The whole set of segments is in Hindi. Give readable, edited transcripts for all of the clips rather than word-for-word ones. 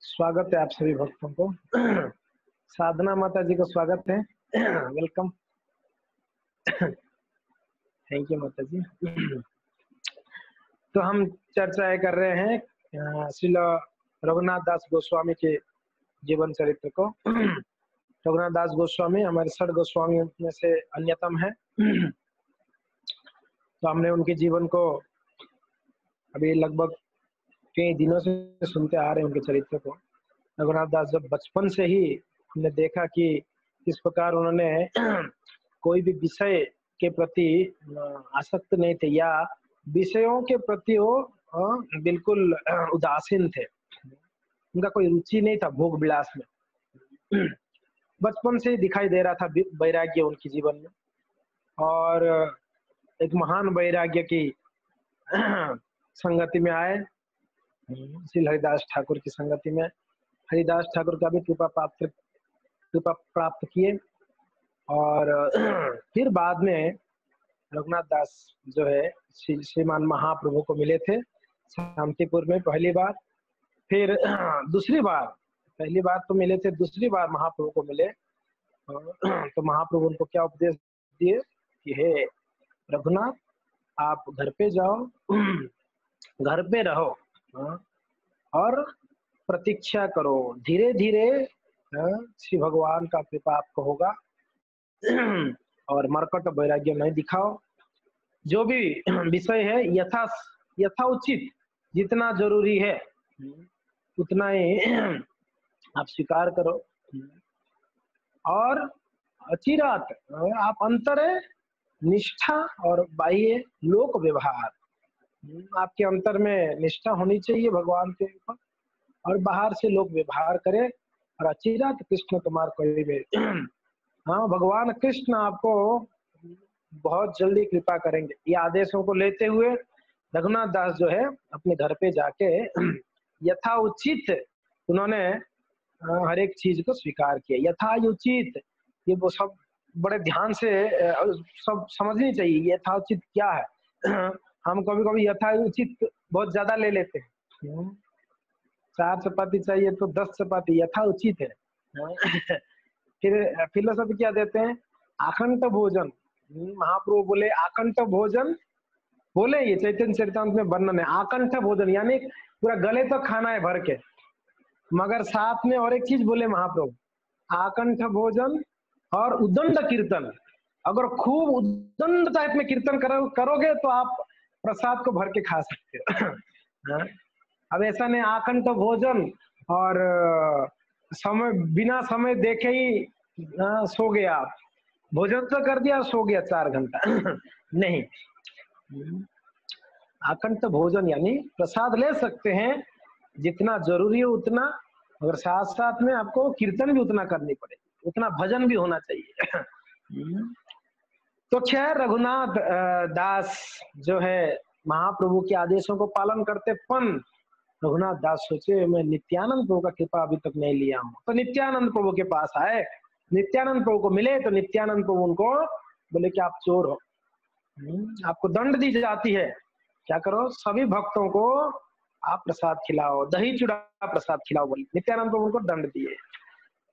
स्वागत है आप सभी भक्तों को। साधना माता जी को स्वागत है। वेलकम। थैंक यू माता जी। तो हम चर्चा कर रहे हैं श्रील रघुनाथ दास गोस्वामी के जीवन चरित्र को। रघुनाथ दास गोस्वामी हमारे षड गोस्वामी में से अन्यतम है। तो हमने उनके जीवन को अभी लगभग कई दिनों से सुनते आ रहे हैं उनके चरित्र को। रघुनाथ दास जब बचपन से ही हमने देखा कि किस प्रकार उन्होंने कोई भी विषय के प्रति आसक्त नहीं थे या विषयों के प्रति वो बिल्कुल उदासीन थे। उनका कोई रुचि नहीं था भोग विलास में। बचपन से ही दिखाई दे रहा था वैराग्य उनके जीवन में, और एक महान वैराग्य की संगति में आए। श्री हरिदास ठाकुर की संगति में हरिदास ठाकुर का भी कृपा प्राप्त किए, और फिर बाद में रघुनाथ दास जो है श्रीमान महाप्रभु को मिले थे शांतिपुर में पहली बार। फिर दूसरी बार, पहली बार तो मिले थे, दूसरी बार महाप्रभु को मिले तो महाप्रभु उनको क्या उपदेश दिए कि हे रघुनाथ, आप घर पे जाओ, घर पे रहो और प्रतीक्षा करो, धीरे धीरे श्री भगवान का कृपा आपको होगा, और मरकट वैराग्य नहीं दिखाओ। जो भी विषय है यथा उचित जितना जरूरी है उतना ही आप स्वीकार करो, और अचिरात आप अंतरे निष्ठा और बाह्य लोक व्यवहार, आपके अंतर में निष्ठा होनी चाहिए भगवान के ऊपर, और बाहर से लोग व्यवहार करे, और अचिरात कृष्ण तुम्हार कोई भी। हाँ, भगवान कृष्ण आपको बहुत जल्दी कृपा करेंगे। ये आदेशों को लेते हुए रघुनाथ दास जो है अपने घर पे जाके यथा उचित उन्होंने हर एक चीज को स्वीकार किया। यथा उचित, ये वो सब बड़े ध्यान से सब समझनी चाहिए यथा उचित क्या है। हम कभी कभी यथा उचित बहुत ज्यादा ले लेते हैं। 4 चपाती चाहिए तो 10 चपाती यथा उचित है। फिर फिलोसफी क्या देते हैं, आखंड भोजन। महाप्रभु बोले आकंठ भोजन, बोले ये चैतन्य चरितामृत में वर्णन है। आकंठ भोजन यानी पूरा गले तो खाना है भर के, मगर साथ में और एक चीज बोले महाप्रभु, आकंठ भोजन और उदंड कीर्तन। अगर खूब उदंड टाइप में कीर्तन करोगे तो आप प्रसाद को भर के खा सकते हो। अब ऐसा नहीं आकंठ भोजन और समय बिना समय देखे ही सो गया आप, भोजन तो कर दिया सो गया 4 घंटा। नहीं, आकंठ भोजन यानी प्रसाद ले सकते हैं जितना जरूरी है उतना, अगर साथ साथ में आपको कीर्तन भी उतना करनी पड़ेगी, उतना भजन भी होना चाहिए। तो खैर रघुनाथ दास जो है महाप्रभु के आदेशों को पालन करते, पन रघुनाथ दास सोचे मैं नित्यानंद प्रभु का कृपा अभी तक नहीं लिया हूँ। तो नित्यानंद प्रभु के पास आए, नित्यानंद प्रभु को मिले, तो नित्यानंद प्रभु उनको बोले कि आप चोर हो, आपको दंड दी जाती है, क्या करो सभी भक्तों को आप प्रसाद खिलाओ, दही चूड़ा प्रसाद खिलाओ। बोले नित्यानंद प्रभु उनको दंड दिए,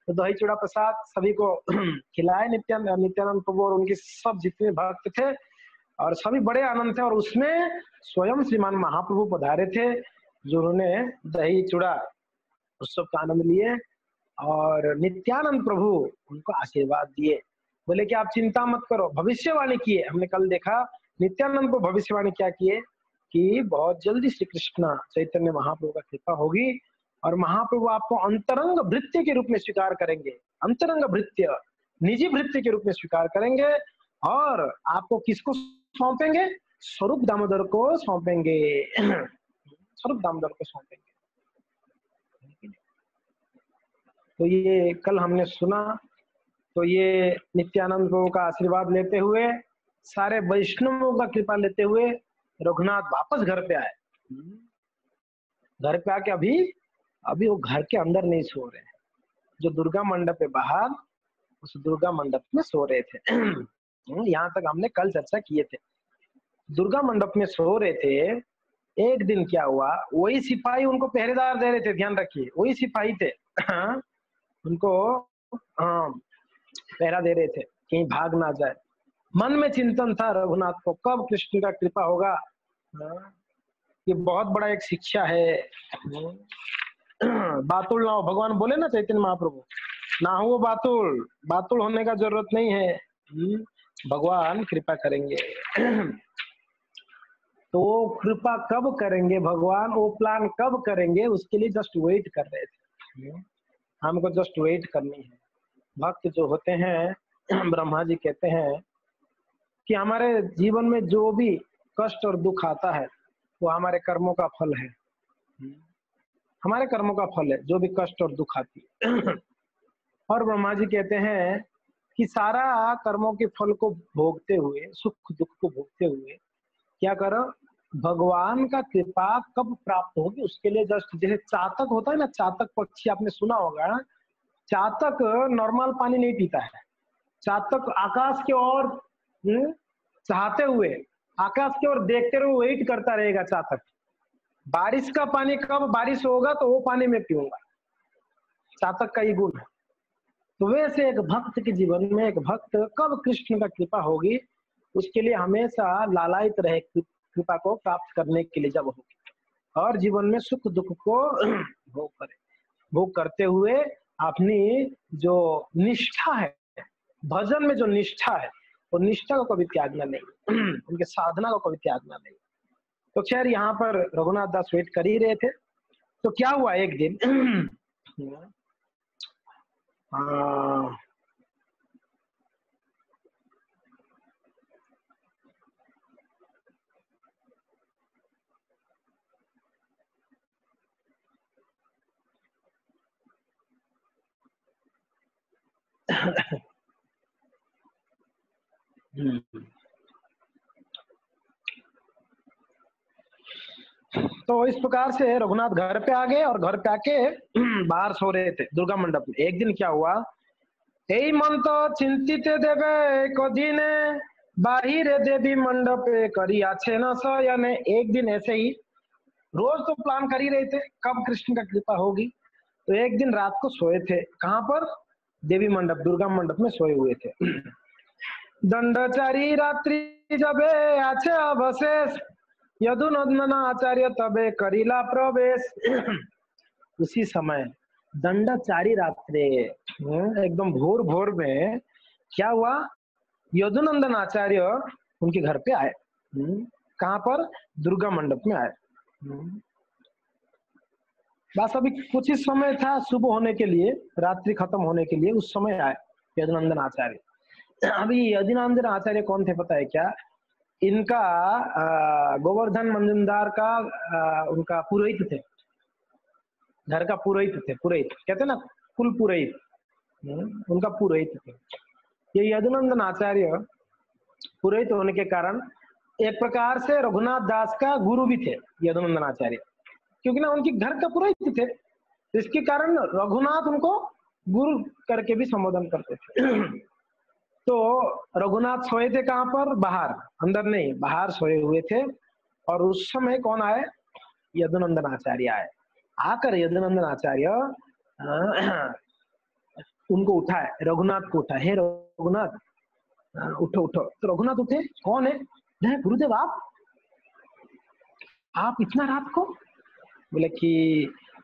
तो दही चूड़ा प्रसाद सभी को खिलाए नित्यानंद प्रभु, और उनके सब जितने भक्त थे और सभी बड़े आनंद थे। और उसमें स्वयं श्रीमान महाप्रभु पधारे थे, जो उन्होंने दही चूड़ा उत्सव का आनंद लिए, और नित्यानंद प्रभु उनको आशीर्वाद दिए, बोले कि आप चिंता मत करो। भविष्यवाणी किए, हमने कल देखा नित्यानंद को भविष्यवाणी क्या किए कि बहुत जल्दी श्री कृष्ण चैतन्य महाप्रभु का कृपा होगी, और महाप्रभु आपको अंतरंग भृत्य के रूप में स्वीकार करेंगे, अंतरंग भृत्य निजी भृत्य के रूप में स्वीकार करेंगे, और आपको किसको सौंपेंगे, स्वरूप दामोदर को सौंपेंगे। स्वरूप दामोदर को सौंपेंगे। तो ये कल हमने सुना, तो ये नित्यानंद प्रभु का आशीर्वाद लेते हुए, सारे वैष्णवों का कृपा लेते हुए रघुनाथ वापस घर पे आए। घर पे आके अभी वो घर के अंदर नहीं सो रहे हैं, जो दुर्गा मंडप है बाहर, उस दुर्गा मंडप में सो रहे थे। यहाँ तक हमने कल चर्चा किए थे। दुर्गा मंडप में सो रहे थे, एक दिन क्या हुआ, वही सिपाही उनको पहरेदार दे रहे थे, ध्यान रखिए, वही सिपाही थे उनको पहरा दे रहे थे, कहीं भाग ना जाए। मन में चिंतन था रघुनाथ को, कब कृष्ण का कृपा होगा। ये बहुत बड़ा एक शिक्षा है। बातुल ना हो, भगवान बोले ना चैतन्य महाप्रभु, ना हो बातुल, बातुल होने का जरूरत नहीं है, भगवान कृपा करेंगे। तो वो कृपा कब करेंगे भगवान, वो प्लान कब करेंगे, उसके लिए जस्ट वेट कर रहे थे। हमको जस्ट वेट करनी है। भक्त जो होते हैं, ब्रह्मा जी कहते हैं कि हमारे जीवन में जो भी कष्ट और दुख आता है वो हमारे कर्मों का फल है, हमारे कर्मों का फल है जो भी कष्ट और दुख आती है। और ब्रह्मा जी कहते हैं कि सारा कर्मों के फल को भोगते हुए, सुख दुख को भोगते हुए क्या करो, भगवान का कृपा कब प्राप्त होगी उसके लिए जस्ट, जैसे चातक होता है ना, चातक पक्षी आपने सुना होगा, चातक नॉर्मल पानी नहीं पीता है, चातक आकाश की ओर चाहते हुए, आकाश की ओर देखते हुए वेट करता रहेगा चातक, बारिश का पानी कब बारिश होगा तो वो पानी में पीऊंगा, चातक का ये गुण है। तो वैसे एक भक्त के जीवन में, एक भक्त कब कृष्ण का कृपा होगी उसके लिए हमेशा लालायित रहे, कृपा को प्राप्त करने के लिए जब होगी, और जीवन में सुख दुख को भोग करे, भोग करते हुए अपनी जो निष्ठा है, भजन में जो निष्ठा है, वो निष्ठा को कभी त्यागना नहीं, उनके साधना को कभी त्यागना नहीं। तो खैर यहाँ पर रघुनाथ दास वेट कर ही रहे थे। तो क्या हुआ एक दिन तो इस प्रकार से रघुनाथ घर पे आ गए, और घर पे आके बाहर सो रहे थे दुर्गा मंडप में। एक दिन क्या हुआ, এই মন তো চিন্তিতে দেবে কদিনে বাহিরে देवी मंडपे करी आछे न शयने। एक दिन ऐसे ही, रोज तो प्लान कर ही रहे थे कब कृष्ण का कृपा होगी, तो एक दिन रात को सोए थे, कहाँ पर, देवी मंडप, दुर्गा मंडप में सोए हुए थे। दंडचारी रात्रि जबे आछे अवशेष यदुनंदन आचार्य तबे करीला प्रवेश। उसी समय दंडाचारी रात्रि, एकदम भोर भोर में क्या हुआ, यदुनंदन आचार्य उनके घर पे आए, कहाँ पर, दुर्गा मंडप में आए। बस अभी कुछ ही समय था सुबह होने के लिए, रात्रि खत्म होने के लिए, उस समय आए यदुनंदन आचार्य। अभी यदुनंदन आचार्य कौन थे पता है क्या, इनका गोवर्धन मंजुंदार का उनका पुरोहित थे, घर का पुरोहित थे, पुरोहित कहते ना, कुल पुरोहित, उनका पुरोहित थे। ये यदुनंदन आचार्य पुरोहित होने के कारण एक प्रकार से रघुनाथ दास का गुरु भी थे यदुनंदन आचार्य, क्योंकि ना उनके घर का पुरोहित थे, इसके कारण रघुनाथ उनको गुरु करके भी संबोधन करते थे। तो रघुनाथ सोए थे कहाँ पर, बाहर, अंदर नहीं, बाहर सोए हुए थे। और उस समय कौन आए, यदुनंदन आचार्य आए। आकर यदुनंदन आचार्य उनको उठाए, रघुनाथ को उठाए, हे रघुनाथ उठो उठो। तो रघुनाथ उठे, कौन है, गुरुदेव आप इतना रात को। बोले कि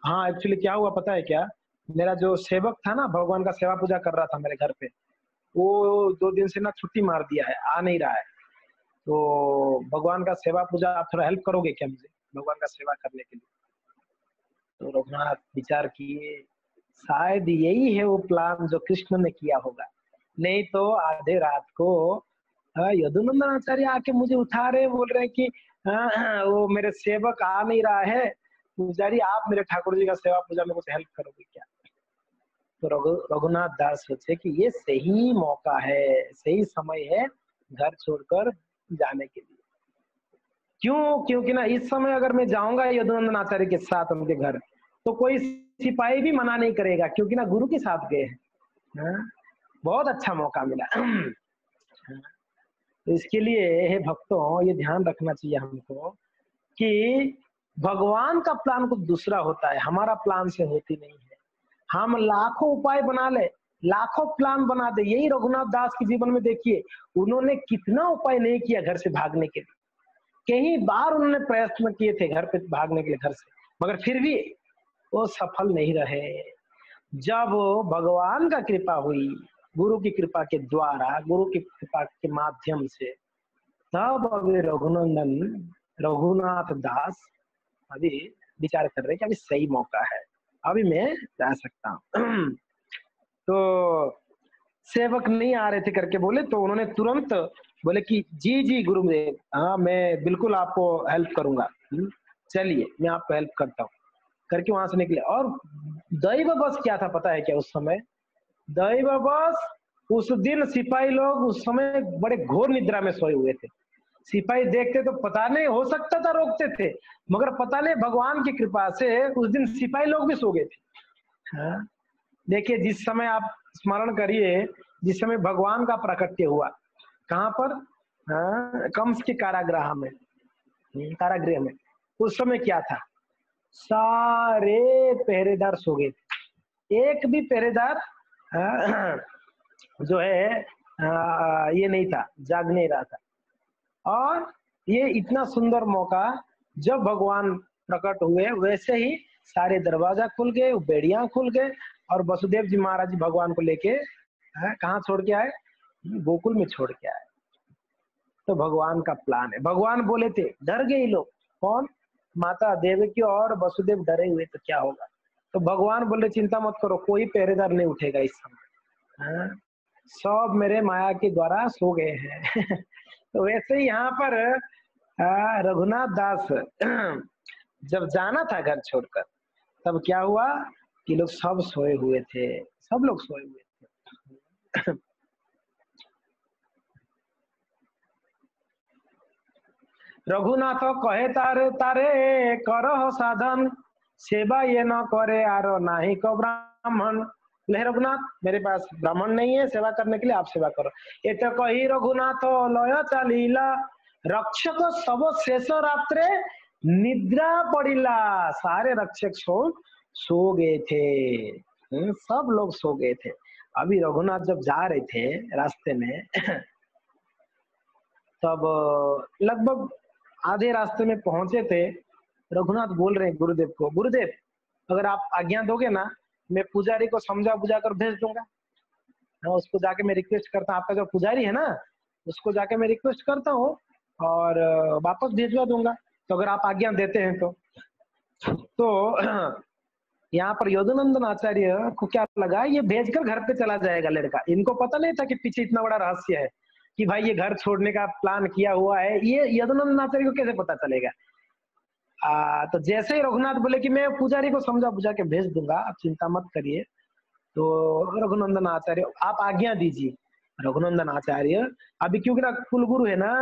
हाँ, एक्चुअली क्या हुआ पता है क्या, मेरा जो सेवक था ना, भगवान का सेवा पूजा कर रहा था मेरे घर पे, वो 2 दिन से ना छुट्टी मार दिया है, आ नहीं रहा है। तो भगवान का सेवा पूजा आप थोड़ा हेल्प करोगे क्या मुझे भगवान का सेवा करने के लिए। तो रघुनाथ विचार किए, शायद यही है वो प्लान जो कृष्ण ने किया होगा, नहीं तो आधे रात को यदुनंदन आचार्य आके मुझे उठा रहे, बोल रहे कि वो मेरे सेवक आ नहीं रहा है, पुजारी आप मेरे ठाकुर जी का सेवा पूजा में कुछ हेल्प करोगे क्या। तो रघुनाथ दास सोचे कि ये सही मौका है, सही समय है घर छोड़कर जाने के लिए। क्यों, क्योंकि ना इस समय अगर मैं जाऊंगा यदुनंदन आचार्य के साथ उनके घर, तो कोई सिपाही भी मना नहीं करेगा, क्योंकि ना गुरु के साथ गए हैं। बहुत अच्छा मौका मिला। तो इसके लिए हे भक्तों, ये ध्यान रखना चाहिए हमको कि भगवान का प्लान कुछ दूसरा होता है, हमारा प्लान से होती नहीं है। हम लाखों उपाय बना ले, लाखों प्लान बना दे। यही रघुनाथ दास के जीवन में देखिए, उन्होंने कितना उपाय नहीं किया घर से भागने के लिए। कई बार उन्होंने प्रयत्न किए थे घर पे भागने के लिए घर से, मगर फिर भी वो सफल नहीं रहे। जब भगवान का कृपा हुई, गुरु की कृपा के द्वारा, गुरु की कृपा के माध्यम से, तब अभी रघुनंदन, रघुनाथ दास अभी विचार कर रहे कि अभी सही मौका है, अभी मैं जा सकता हूँ। तो सेवक नहीं आ रहे थे करके बोले, तो उन्होंने तुरंत बोले कि जी जी गुरुदेव, हाँ मैं बिल्कुल आपको हेल्प करूंगा, चलिए मैं आपको हेल्प करता हूँ करके वहां से निकले। और दैव बस क्या था पता है क्या? उस समय दैव बस, उस दिन सिपाही लोग उस समय बड़े घोर निद्रा में सोए हुए थे। सिपाही देखते तो पता नहीं, हो सकता था रोकते थे, मगर पता नहीं भगवान की कृपा से उस दिन सिपाही लोग भी सो गए थे। हाँ? देखिए, जिस समय आप स्मरण करिए, जिस समय भगवान का प्राकट्य हुआ, कहाँ पर? हाँ, कंस के कारागृह में, कारागृह में। उस समय क्या था? सारे पहरेदार सो गए थे, एक भी पहरेदार जो है ये नहीं था, जाग नहीं रहा था। और ये इतना सुंदर मौका, जब भगवान प्रकट हुए वैसे ही सारे दरवाजा खुल गए, बेड़ियां खुल गए, और वसुदेव जी महाराज जी भगवान को लेके कहाँ छोड़ के आए? गोकुल में छोड़ के आए। तो भगवान का प्लान है। भगवान बोले थे, डर गए लोग। कौन? माता देवकी और वसुदेव डरे हुए, तो क्या होगा? तो भगवान बोले चिंता मत करो, कोई पहरेदार नहीं उठेगा इस समय, सब मेरे माया के द्वारा सो गए हैं। तो वैसे ही यहाँ पर रघुनाथ दास जब जाना था घर छोड़कर, तब क्या हुआ कि लोग सब सोए हुए थे, सब लोग सोए हुए थे। रघुनाथ कहे तारे तारे करह साधन, सेवा ये न करे आरो नाही को ब्राह्मण। ले रघुनाथ, मेरे पास ब्राह्मण नहीं है सेवा करने के लिए, आप सेवा करो। ये तो कही रघुनाथ लय चालीला, रक्षक सब शेष रात्रे निद्रा पड़ीला। सारे रक्षक सो गए थे, सब लोग सो गए थे। अभी रघुनाथ जब जा रहे थे रास्ते में, तब लगभग आधे रास्ते में पहुंचे थे। रघुनाथ बोल रहे हैं गुरुदेव को, गुरुदेव अगर आप आज्ञा दोगे ना, मैं पुजारी को समझा बुझा कर भेज दूंगा। हाँ, उसको जाके मैं रिक्वेस्ट करता हूँ, आपका जो पुजारी है ना, उसको जाके मैं रिक्वेस्ट करता हूँ और वापस भेजवा दूंगा, तो अगर आप आज्ञा देते हैं तो यहाँ पर यदुनंदन आचार्य को क्या लगा, ये भेजकर घर पे चला जाएगा लड़का। इनको पता नहीं था कि पीछे इतना बड़ा रहस्य है कि भाई ये घर छोड़ने का प्लान किया हुआ है। ये यदुनंदन आचार्य को कैसे पता चलेगा? तो जैसे ही रघुनाथ बोले कि मैं पुजारी को समझा बुझा के भेज दूंगा, आप चिंता मत करिए, तो रघुनंदन आचार्य आप आज्ञा दीजिए। रघुनंदन आचार्य अभी क्योंकि ना कुलगुरु है ना,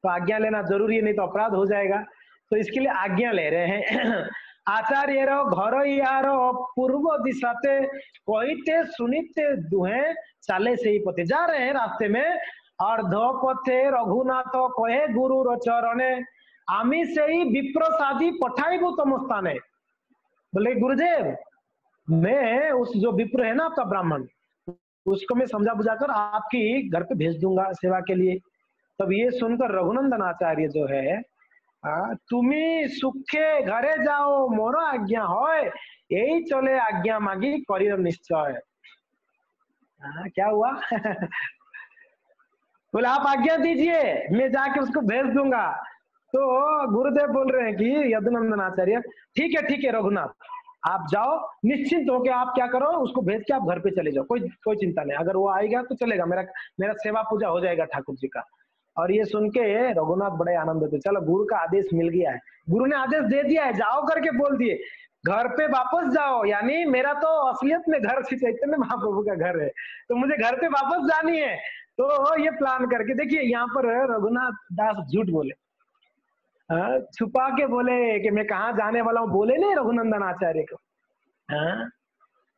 तो आज्ञा लेना जरूरी है, नहीं तो अपराध हो जाएगा, तो इसके लिए आज्ञा ले रहे हैं। आचार्य रो घर यारो पूर्व दिशाते कहते सुनिते दुहे चाले से ही पथे। जा रहे हैं रास्ते में, और धो पथे रघुनाथ कहे गुरु रो चरणे आमी से ही विप्रसादी पठाइबू तम स्थाने। बोले गुरुदेव, मैं उस जो विप्र है ना आपका ब्राह्मण, उसको मैं समझा बुझाकर आपकी घर पे भेज दूंगा सेवा के लिए। तब ये सुनकर रघुनंदन आचार्य जो है, तुम्ही सुखे घरे जाओ मोर आज्ञा होय, यही चले आज्ञा मागी करियर निश्चय। क्या हुआ? बोले आप आज्ञा दीजिए, मैं जाके उसको भेज दूंगा। तो गुरुदेव बोल रहे हैं कि यदुनंदन आचार्य, ठीक है रघुनाथ, आप जाओ निश्चिंत होके, आप क्या करो उसको भेज के आप घर पे चले जाओ, कोई कोई चिंता नहीं, अगर वो आएगा तो चलेगा, मेरा मेरा सेवा पूजा हो जाएगा ठाकुर जी का। और ये सुन के रघुनाथ बड़े आनंद होते, चलो गुरु का आदेश मिल गया है, गुरु ने आदेश दे दिया है, जाओ करके बोल दिए, घर पे वापस जाओ। यानी मेरा तो असलियत में घर श्री चैतन्य महाप्रभु का घर है, तो मुझे घर पे वापस जानी है। तो ये प्लान करके देखिए, यहाँ पर रघुनाथ दास झूठ बोले, छुपा के बोले कि मैं कहाँ जाने वाला हूँ, बोले नहीं रघुनंदन आचार्य को।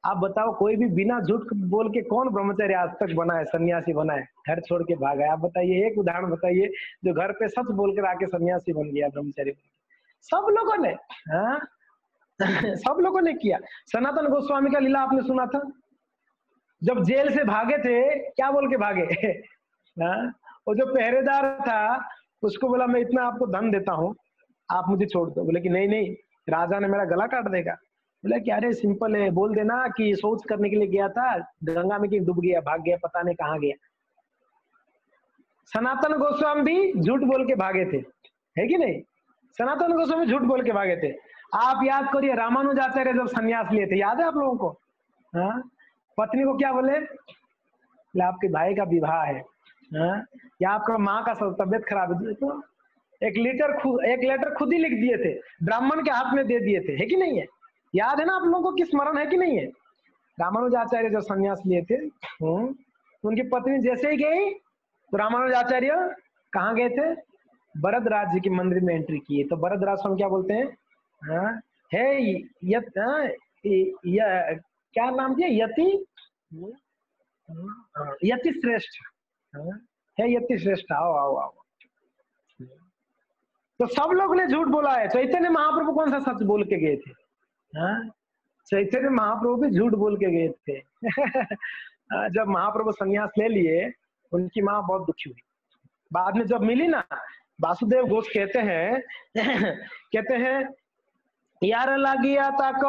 आप बताओ, कोई भी बिना झूठ बोल के कौन ब्रह्मचारी आज तक बना है, सन्यासी बना है, घर छोड़ के भागा है? आप बताइए, एक उदाहरण बताइए जो घर पे सच बोलकर आके सन्यासी बन गया, ब्रह्मचारी बन गया। सब लोगों ने, हाँ सब लोगों ने किया। सनातन गोस्वामी का लीला आपने सुना था, जब जेल से भागे थे क्या बोल के भागे हाँ, वो जो पहरेदार था उसको बोला मैं इतना आपको धन देता हूँ, आप मुझे छोड़ दो। बोले कि नहीं नहीं, राजा ने मेरा गला काट देगा। बोले कि अरे सिंपल है, बोल देना कि शौच करने के लिए गया था, गंगा में कि डूब गया, भाग गया, पता नहीं कहाँ गया। सनातन गोस्वामी भी झूठ बोल के भागे थे, है कि नहीं? सनातन गोस्वामी झूठ बोल के भागे थे। आप याद करिए रामानुजाचार्य जब संन्यास लिए थे, याद है आप लोगों को? हाँ, पत्नी को क्या बोले? आपके भाई का विवाह है, हाँ? या आपका माँ का तबियत खराब है, तो एक लेटर खुद ही लिख दिए थे, ब्राह्मण के हाथ में दे दिए थे, है कि नहीं है? याद है ना आप लोगों को? कि स्मरण है कि नहीं है? रामानुजाचार्य जब संन्यास लिए थे, तो उनकी पत्नी जैसे ही गई तो रामानुजाचार्य कहाँ गए थे? भरतराज जी के मंदिर में एंट्री किए। तो भरतराज स्वामी क्या बोलते हैं? हाँ, है क्या नाम दिया? यति श्रेष्ठ, है यति श्रेष्ठ, आओ आओ आओ। तो सब लोग ने झूठ बोला है। चैतन्य महाप्रभु कौन सा सच बोल के गए थे? हाँ, चैतन्य महाप्रभु भी झूठ बोल के गए थे जब महाप्रभु संन्यास ले लिए, उनकी माँ बहुत दुखी हुई। बाद में जब मिली ना, वासुदेव घोष कहते हैं कहते हैं यार लागिया तक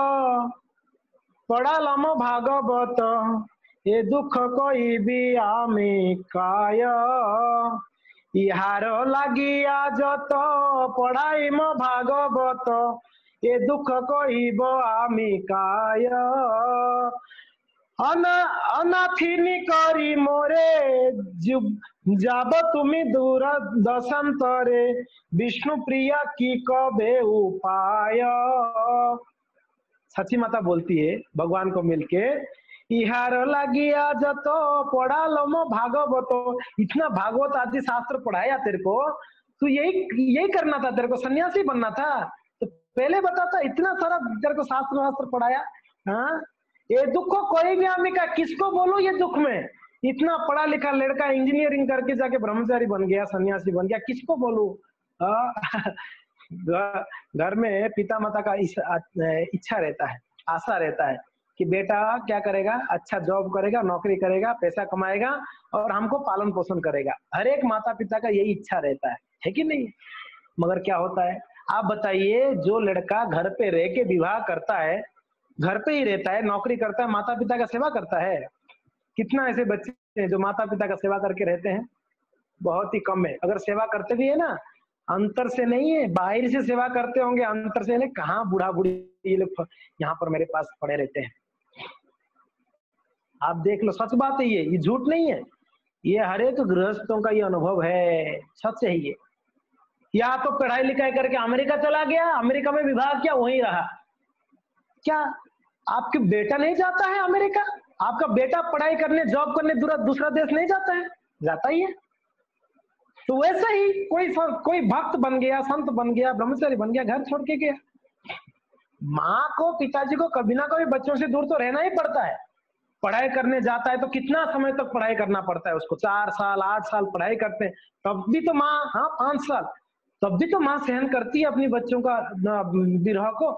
पड़ा लमो भागवत, ये दुख कोई भी आमी काय, इहार लागिया जत पढ़ाई मो भागवत, ये दुख कहिब आमी काय, अनाथिनी करी मोरे जाब तुमी दूर दशांतरे, विष्णु प्रिया की कबे उपाय। सची माता बोलती है भगवान को मिलके, इहार लागिया जतो पढ़ा लो भागवतो, इतना भागवत आदि शास्त्र पढ़ाया तेरे को, तू यही करना था, तेरे को सन्यासी बनना था, तो पहले बताता, इतना सारा तेरे को शास्त्र पढ़ाया। हाँ, ये दुख को कोई भी आमी का, किसको बोलो ये दुख में? इतना पढ़ा लिखा लड़का इंजीनियरिंग करके जाके ब्रह्मचारी बन गया, सन्यासी बन गया, किसको बोलू? घर में पिता माता का इच्छा रहता है, आशा रहता है कि बेटा क्या करेगा, अच्छा जॉब करेगा, नौकरी करेगा, पैसा कमाएगा और हमको पालन पोषण करेगा। हर एक माता पिता का यही इच्छा रहता है कि नहीं? मगर क्या होता है आप बताइए, जो लड़का घर पे रह के विवाह करता है, घर पे ही रहता है, नौकरी करता है, माता पिता का सेवा करता है? कितना ऐसे बच्चे हैं जो माता पिता का सेवा करके रहते हैं? बहुत ही कम है। अगर सेवा करते भी है ना, अंतर से नहीं है, बाहर से सेवा करते होंगे, अंतर से नहीं। कहाँ बूढ़ा बूढ़ी ये लोग यहाँ पर मेरे पास पड़े रहते हैं, आप देख लो। सच बात है, ये झूठ नहीं है, ये हर एक गृहस्थों का ये अनुभव है, सच है ये। या तो पढ़ाई लिखाई करके अमेरिका चला गया, अमेरिका में विवाह किया, वहीं रहा। क्या आपके बेटा नहीं जाता है अमेरिका? आपका बेटा पढ़ाई करने, जॉब करने दूसरा देश नहीं जाता है? जाता ही है। तो वैसे ही कोई भक्त बन गया, संत बन गया, ब्रह्मचारी बन गया, घर छोड़ के गया। माँ को, पिताजी को कभी ना कभी बच्चों से दूर तो रहना ही पड़ता है। पढ़ाई करने जाता है तो कितना समय तक पढ़ाई करना पड़ता है उसको? 4 साल 8 साल पढ़ाई करते हैं, तब भी तो माँ, हाँ 5 साल, तब भी तो माँ सहन करती है अपनी बच्चों का विरह को।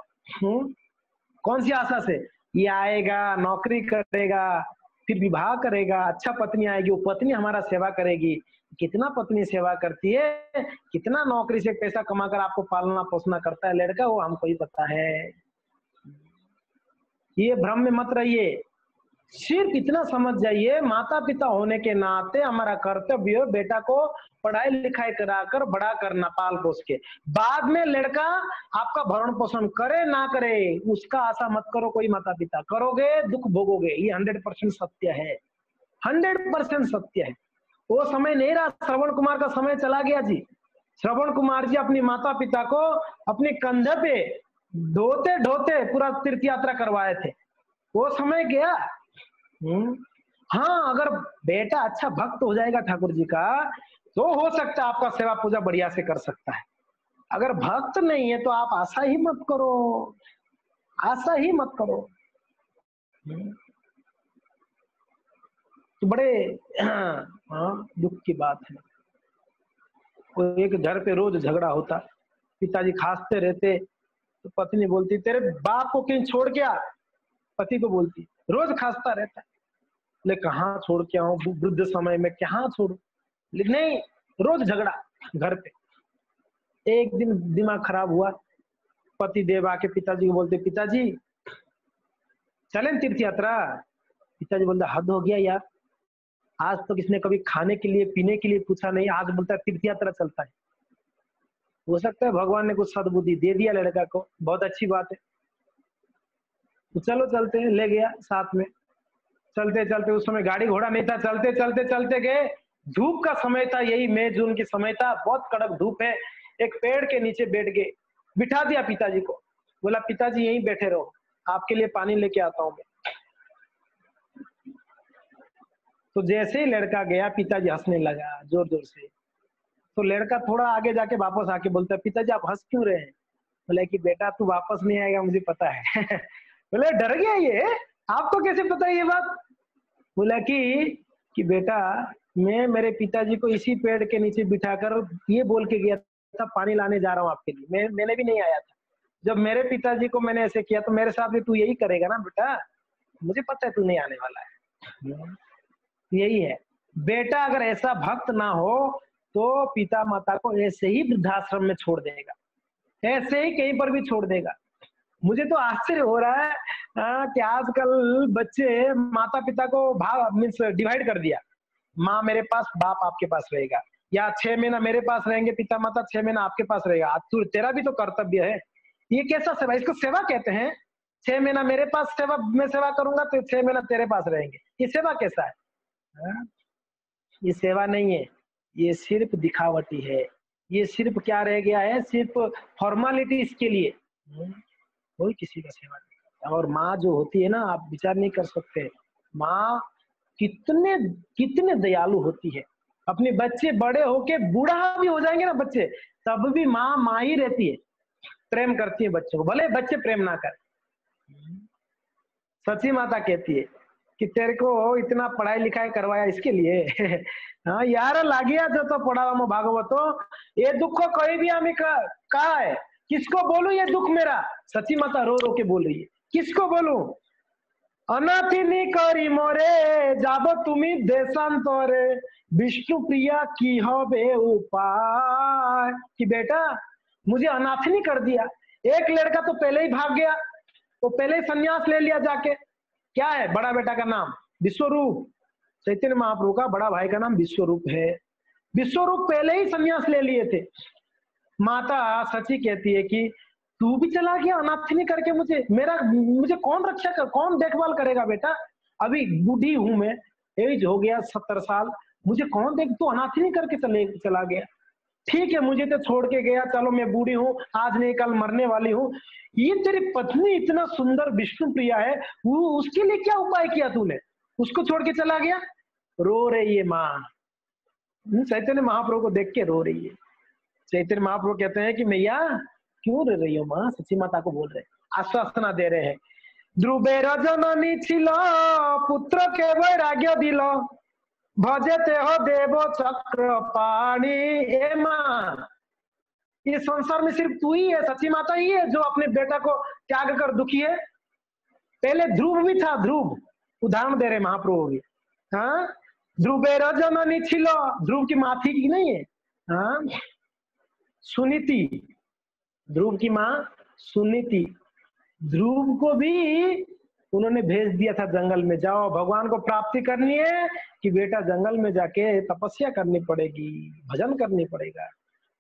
कौन सी आशा से? ये आएगा, नौकरी करेगा, फिर विवाह करेगा, अच्छा पत्नी आएगी, वो पत्नी हमारा सेवा करेगी। कितना पत्नी सेवा करती है, कितना नौकरी से पैसा कमाकर आपको पालना पोसना करता है लड़का, वो हमको ही पता है। ये भ्रम में मत रहिए, सिर्फ इतना समझ जाइए, माता पिता होने के नाते हमारा कर्तव्य है बेटा को पढ़ाई लिखाई कराकर बड़ा करना, पाल पोस के। बाद में लड़का आपका भरण पोषण करे ना करे, उसका आशा मत करो कोई माता पिता। करोगे दुख भोगोगे, ये 100% सत्य है, 100% सत्य है। वो समय नहीं रहा, श्रवण कुमार का समय चला गया जी। श्रवण कुमार जी अपनी माता पिता को अपने कंधे पे ढोते ढोते पूरा तीर्थ यात्रा करवाए थे, वो समय गया। हाँ, अगर बेटा अच्छा भक्त हो जाएगा ठाकुर जी का, तो हो सकता है आपका सेवा पूजा बढ़िया से कर सकता है। अगर भक्त नहीं है तो आप आशा ही मत करो, आशा ही मत करो। तो बड़े दुख की बात है। कोई एक घर पे रोज झगड़ा होता, पिताजी खांसते रहते, तो पत्नी बोलती तेरे बाप को कहीं छोड़ के आ। पति को बोलती रोज खांसता रहता है। ले कहाँ छोड़ के आऊं, वृद्ध समय में कहाँ छोड़ू, लेकिन नहीं, रोज झगड़ा घर पे। एक दिन दिमाग खराब हुआ, पति देव आके पिताजी को बोलते पिताजी चलें तीर्थ यात्रा। पिताजी बोलते हद हो गया यार, आज तो किसने कभी खाने के लिए पीने के लिए पूछा नहीं, आज बोलता है तीर्थ यात्रा चलता है। हो सकता है भगवान ने कुछ सद्बुद्धि दे दिया लड़का को, बहुत अच्छी बात है। तो चलो चलते हैं, ले गया साथ में। चलते चलते, उस समय गाड़ी घोड़ा नहीं था, चलते चलते चलते गए। धूप का समय था, यही मई जून की समय था, बहुत कड़क धूप है। एक पेड़ के नीचे बैठ गए, बिठा दिया पिताजी को, बोला पिताजी यहीं बैठे रहो, आपके लिए पानी लेके आता हूं मैं। तो जैसे ही लड़का गया, पिताजी हंसने लगा जोर जोर से। तो लड़का थोड़ा आगे जाके वापस आके बोलता है पिताजी आप हंस क्यों रहे हैं। बोले कि बेटा तू वापस नहीं आएगा मुझे पता है। बोले डर गया ये, आपको कैसे पता है ये बात। बोला कि बेटा मैं मेरे पिताजी को इसी पेड़ के नीचे बिठाकर ये बोल के गया था पानी लाने जा रहा हूँ आपके लिए, मैंने भी नहीं आया था। जब मेरे पिताजी को मैंने ऐसे किया तो मेरे साथ भी तू यही करेगा ना बेटा, मुझे पता है तू नहीं आने वाला है। यही है बेटा, अगर ऐसा भक्त ना हो तो पिता माता को ऐसे ही वृद्धाश्रम में छोड़ देगा, ऐसे ही कहीं पर भी छोड़ देगा। मुझे तो आश्चर्य हो रहा है कि आजकल बच्चे माता पिता को भाग मीन्स डिवाइड कर दिया, माँ मेरे पास बाप आपके पास रहेगा, या 6 महीना मेरे पास रहेंगे पिता माता, 6 महीना आपके पास रहेगा, तू तेरा भी तो कर्तव्य है। ये कैसा सेवा, इसको सेवा कहते हैं। 6 महीना मेरे पास सेवा, मैं सेवा करूंगा तो 6 महीना तेरे पास रहेंगे, ये सेवा कैसा है? ये सेवा नहीं है, ये सिर्फ दिखावटी है। ये सिर्फ क्या रह गया है, सिर्फ फॉर्मेलिटी के लिए। कोई किसी का सेवा नहीं करता। और माँ जो होती है ना, आप विचार नहीं कर सकते, माँ कितने कितने दयालु होती है। अपने बच्चे बड़े होके बूढ़ा भी हो जाएंगे ना बच्चे, तब भी माँ ही रहती है, प्रेम करती है बच्चों को, भले बच्चे प्रेम ना करें। सची माता कहती है कि तेरे को इतना पढ़ाई लिखाई करवाया इसके लिए। हाँ यार लागिया जो तो पढ़ावा में भागवतो, ये दुख को कोई भी हमें कहा है, किसको बोलूं ये दुख मेरा। सची माता रो रो के बोल रही है, किसको बोलूं। अनाथिनी करी मोरे जाबो तुमी देशांतरे, विष्णु प्रिया की होबे उपाय। कि बेटा मुझे अनाथिनी कर दिया। एक लड़का तो पहले ही भाग गया, तो पहले ही संन्यास ले लिया जाके। क्या है बड़ा बेटा का नाम? विश्वरूप। चैतन्य महाप्रभु का बड़ा भाई का नाम विश्वरूप है। विश्वरूप पहले ही संन्यास ले लिए थे। माता सची कहती है कि तू भी चला गया अनाथिनी करके, मुझे कौन रक्षा कर, कौन देखभाल करेगा बेटा। अभी बूढ़ी हूं मैं, एज हो गया 70 साल, मुझे कौन देख, तू अनाथिनी करके चला गया। ठीक है मुझे तो छोड़ के गया, चलो मैं बूढ़ी हूँ, आज नहीं कल मरने वाली हूँ। ये तेरी पत्नी इतना सुंदर विष्णु प्रिया है, वो उसके लिए क्या उपाय किया तूने, उसको छोड़ के चला गया। रो रही है माँ, चैतन्य महाप्रभु को देख के रो रही है। चैतन्य महाप्रभु कहते हैं कि मैया क्यों रो रही हो माँ, सच्ची माता को बोल रहे, आश्वासना दे रहे हैं। ध्रुवेर जननी छिलो पुत्र के वैराग्य दिलो, भजते हो देवो चक्र पाणी। ए माँ ये संसार में सिर्फ तू ही है, सच्ची माता ही है जो अपने बेटा को त्याग कर दुखी है। पहले ध्रुव भी था, ध्रुव उदाहरण दे रहे महाप्रभु भी। हाँ ध्रुवेर जननी छिलो, ध्रुव की माँ थी कि नहीं है। हाँ सुनीति, ध्रुव की माँ सुनीति, ध्रुव को भी उन्होंने भेज दिया था जंगल में, जाओ भगवान को प्राप्ति करनी है कि बेटा जंगल में जाके तपस्या करनी पड़ेगी, भजन करनी पड़ेगा।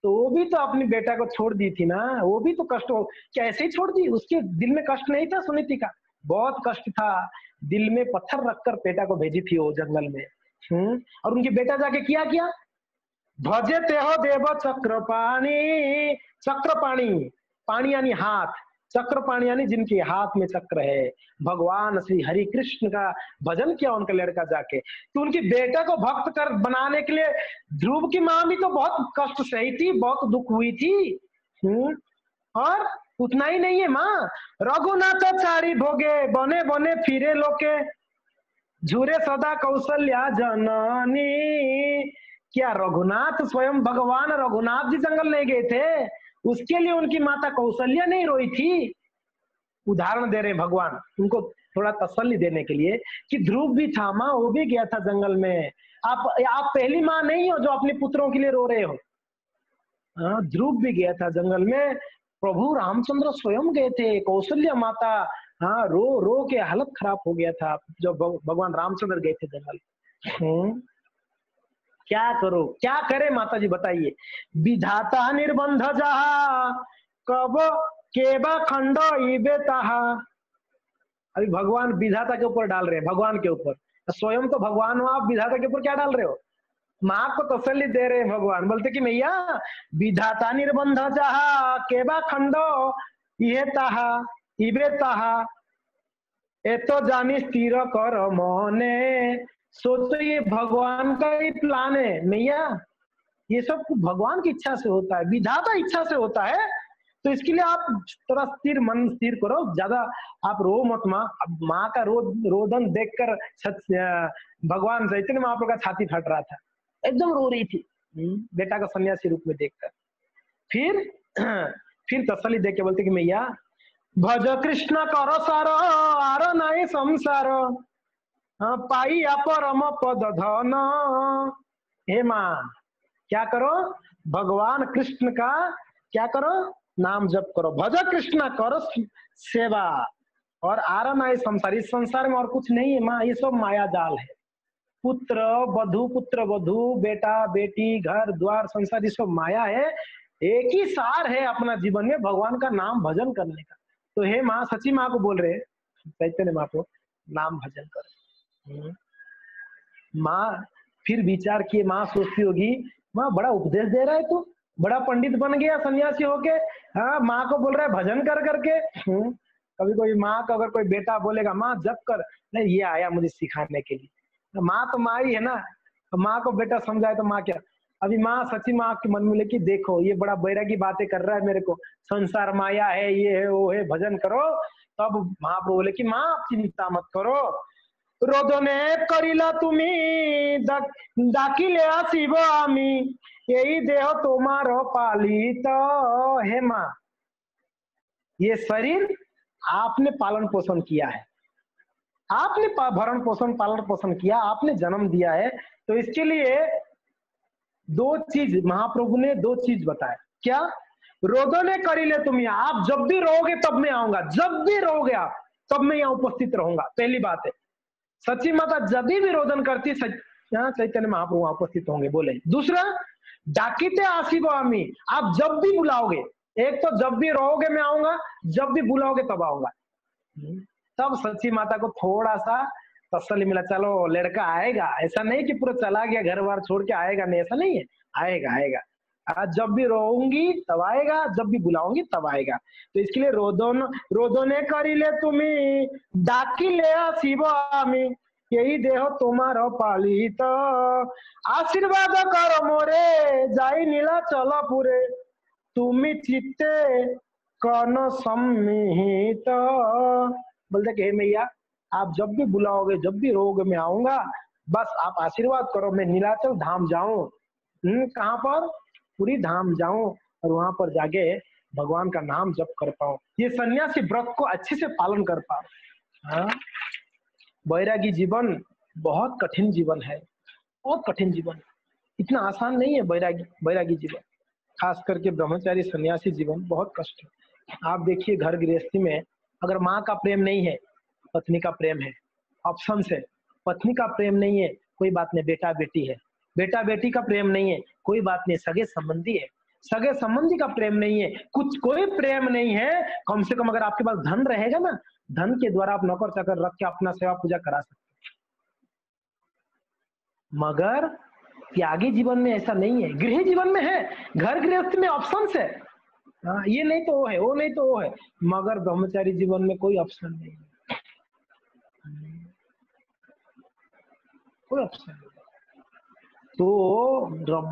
तो वो भी तो अपनी बेटा को छोड़ दी थी ना, वो भी तो कष्ट हो, क्या ऐसे ही छोड़ दी? उसके दिल में कष्ट नहीं था सुनीति का? बहुत कष्ट था, दिल में पत्थर रखकर बेटा को भेजी थी वो जंगल में। और उनकी बेटा जाके किया भजे तेहो देव चक्रपाणी। चक्रपाणी, पाणी यानी हाथ, चक्रपाणी यानी जिनके हाथ में चक्र है। भगवान श्री हरि कृष्ण का भजन किया उनका लड़का जाके, तो उनकी बेटा को भक्त कर बनाने के लिए ध्रुव की माँ भी तो बहुत कष्ट सही थी, बहुत दुख हुई थी। और उतना ही नहीं है माँ, रघुनाथ चारी भोगे बने बने फिरे लोके, झूरे सदा कौशल्या जननी। क्या रघुनाथ स्वयं भगवान रघुनाथ जी जंगल नहीं गए थे? उसके लिए उनकी माता कौशल्या नहीं रोई थी। उदाहरण दे रहे हैं भगवान उनको थोड़ा तसल्ली देने के लिए कि ध्रुव भी था माँ, वो भी गया था जंगल में। आप पहली माँ नहीं हो जो अपने पुत्रों के लिए रो रहे हो। हाँ, ध्रुव भी गया था जंगल में, प्रभु रामचंद्र स्वयं गए थे, कौशल्या माता हाँ रो रो के हालत खराब हो गया था जब भगवान रामचंद्र गए थे जंगल। क्या करो, क्या करे माता जी बताइए। विधाता निर्बंध जहा कब केबा खंड इबे तहा। अभी भगवान विधाता के ऊपर डाल रहे हैं, भगवान के ऊपर। स्वयं तो भगवान हो आप, विधाता के ऊपर क्या डाल रहे हो। माँ को तसल्ली दे रहे हैं भगवान, बोलते कि मैया विधाता निर्बंध चाहा केबा खंडो ये ताहा इबे ताहा ए तो जानी स्थिर कर मोने। सोचो ये भगवान का ही प्लान है मैया, ये सब भगवान की इच्छा से होता है, विधाता इच्छा से होता है। तो इसके लिए आप थोड़ा स्थिर मन स्थिर करो, ज्यादा आप रो मत माँ। अब माँ का रोदन देखकर भगवान चैतन्य महाप्रभु का छाती फट रहा था, एकदम रो रही थी बेटा का सन्यासी रूप में देखकर। फिर तसल्ली देख के बोलते कि मैया भज कृष्ण करो सारो आरो नहीं संसार पाई परम पद धन। हे माँ क्या करो, भगवान कृष्ण का क्या करो, नाम जप करो, भज कृष्ण करो सेवा और आरन आए संसार। इस संसार में और कुछ नहीं है माँ, ये सब माया जाल है। पुत्र वधु बेटा बेटी घर द्वार संसार, ये सब माया है। एक ही सार है अपना जीवन में भगवान का नाम भजन करने का। तो हे माँ, सची माँ को बोल रहे चैतन्य माँ को, नाम भजन करो। माँ फिर विचार किए, माँ सोचती होगी माँ बड़ा उपदेश दे रहा है तू, बड़ा पंडित बन गया सन्यासी होके। हाँ, माँ को बोल रहा है भजन कर करके। कभी कोई माँ का अगर कोई बेटा बोलेगा माँ जप कर, नहीं ये आया मुझे सिखाने के लिए। माँ तो माँ ही है ना, माँ को बेटा समझाए तो माँ क्या। अभी माँ सच्ची माँ के मन में लेके देखो ये बड़ा बैरागी बातें कर रहा है मेरे को, संसार माया है, ये है वो है, भजन करो। तब महाप्रभु बोले कि माँ आप चिंता मत करो, रोदने करिला तुम्ही डाकिले आसिब आमी यही देह तुम्हारो पालित। हे माँ, ये शरीर आपने पालन पोषण किया है, आपने भरण पोषण पालन पोषण किया, आपने जन्म दिया है। तो इसके लिए दो चीज महाप्रभु ने दो चीज बताया। क्या, रोदने करिले तुम्ही, आप जब भी रहोगे तब मैं आऊंगा, जब भी रहोगे आप तब मैं यहाँ उपस्थित रहूंगा, पहली बात है। सच्ची माता जब भी रोदन करती यहाँ चैतन्य महाप्रभु उपस्थित होंगे बोले। दूसरा, डाकिते आसिबो आमी, आप जब भी बुलाओगे, एक तो जब भी रहोगे मैं आऊंगा, जब भी बुलाओगे तब आऊंगा। तब सच्ची माता को थोड़ा सा तसल्ली मिला, चलो लड़का आएगा। ऐसा नहीं कि पूरा चला गया घर बार छोड़ के आएगा, नहीं ऐसा नहीं है, आएगा आएगा। जब भी रहूंगी तब आएगा, जब भी बुलाऊंगी तब आएगा। तो इसके लिए रोदने करिले तुम्ही डाकिले आसिबो आमी यही देह तुम्हारो पालित। आशीर्वाद करो मोरे जाई नीला चला पूरे तुम्ही चित्ते कौन सम्मिहित। बोलते कि हे मैया आप जब भी बुलाओगे जब भी रहोगे मैं आऊंगा, बस आप आशीर्वाद करो मैं नीलाचल धाम जाऊं। कहाँ पर, पूरी धाम जाऊं और वहां पर जाके भगवान का नाम जप कर पाऊं, ये सन्यासी व्रत को अच्छे से पालन कर पाऊं। हाँ, बैरागी जीवन बहुत कठिन जीवन है, बहुत कठिन जीवन, इतना आसान नहीं है बैरागी जीवन। खास करके ब्रह्मचारी सन्यासी जीवन बहुत कष्ट है। आप देखिए घर गृहस्थी में अगर माँ का प्रेम नहीं है, पत्नी का प्रेम है, ऑप्शन है। पत्नी का प्रेम नहीं है, कोई बात नहीं, बेटा बेटी है। बेटा बेटी का प्रेम नहीं है, कोई बात नहीं, सगे संबंधी है। सगे संबंधी का प्रेम नहीं है, कुछ कोई प्रेम नहीं है, कम से कम अगर आपके पास धन रहेगा ना, धन के द्वारा आप नौकर चाकर रख के अपना सेवा पूजा करा सकते। मगर त्यागी जीवन में ऐसा नहीं है, गृह जीवन में है, घर गृहस्थ में ऑप्शन है। हाँ, ये नहीं तो वो है, वो नहीं तो वो है, मगर ब्रह्मचारी जीवन में कोई ऑप्शन नहीं है, कोई ऑप्शन नहीं। तो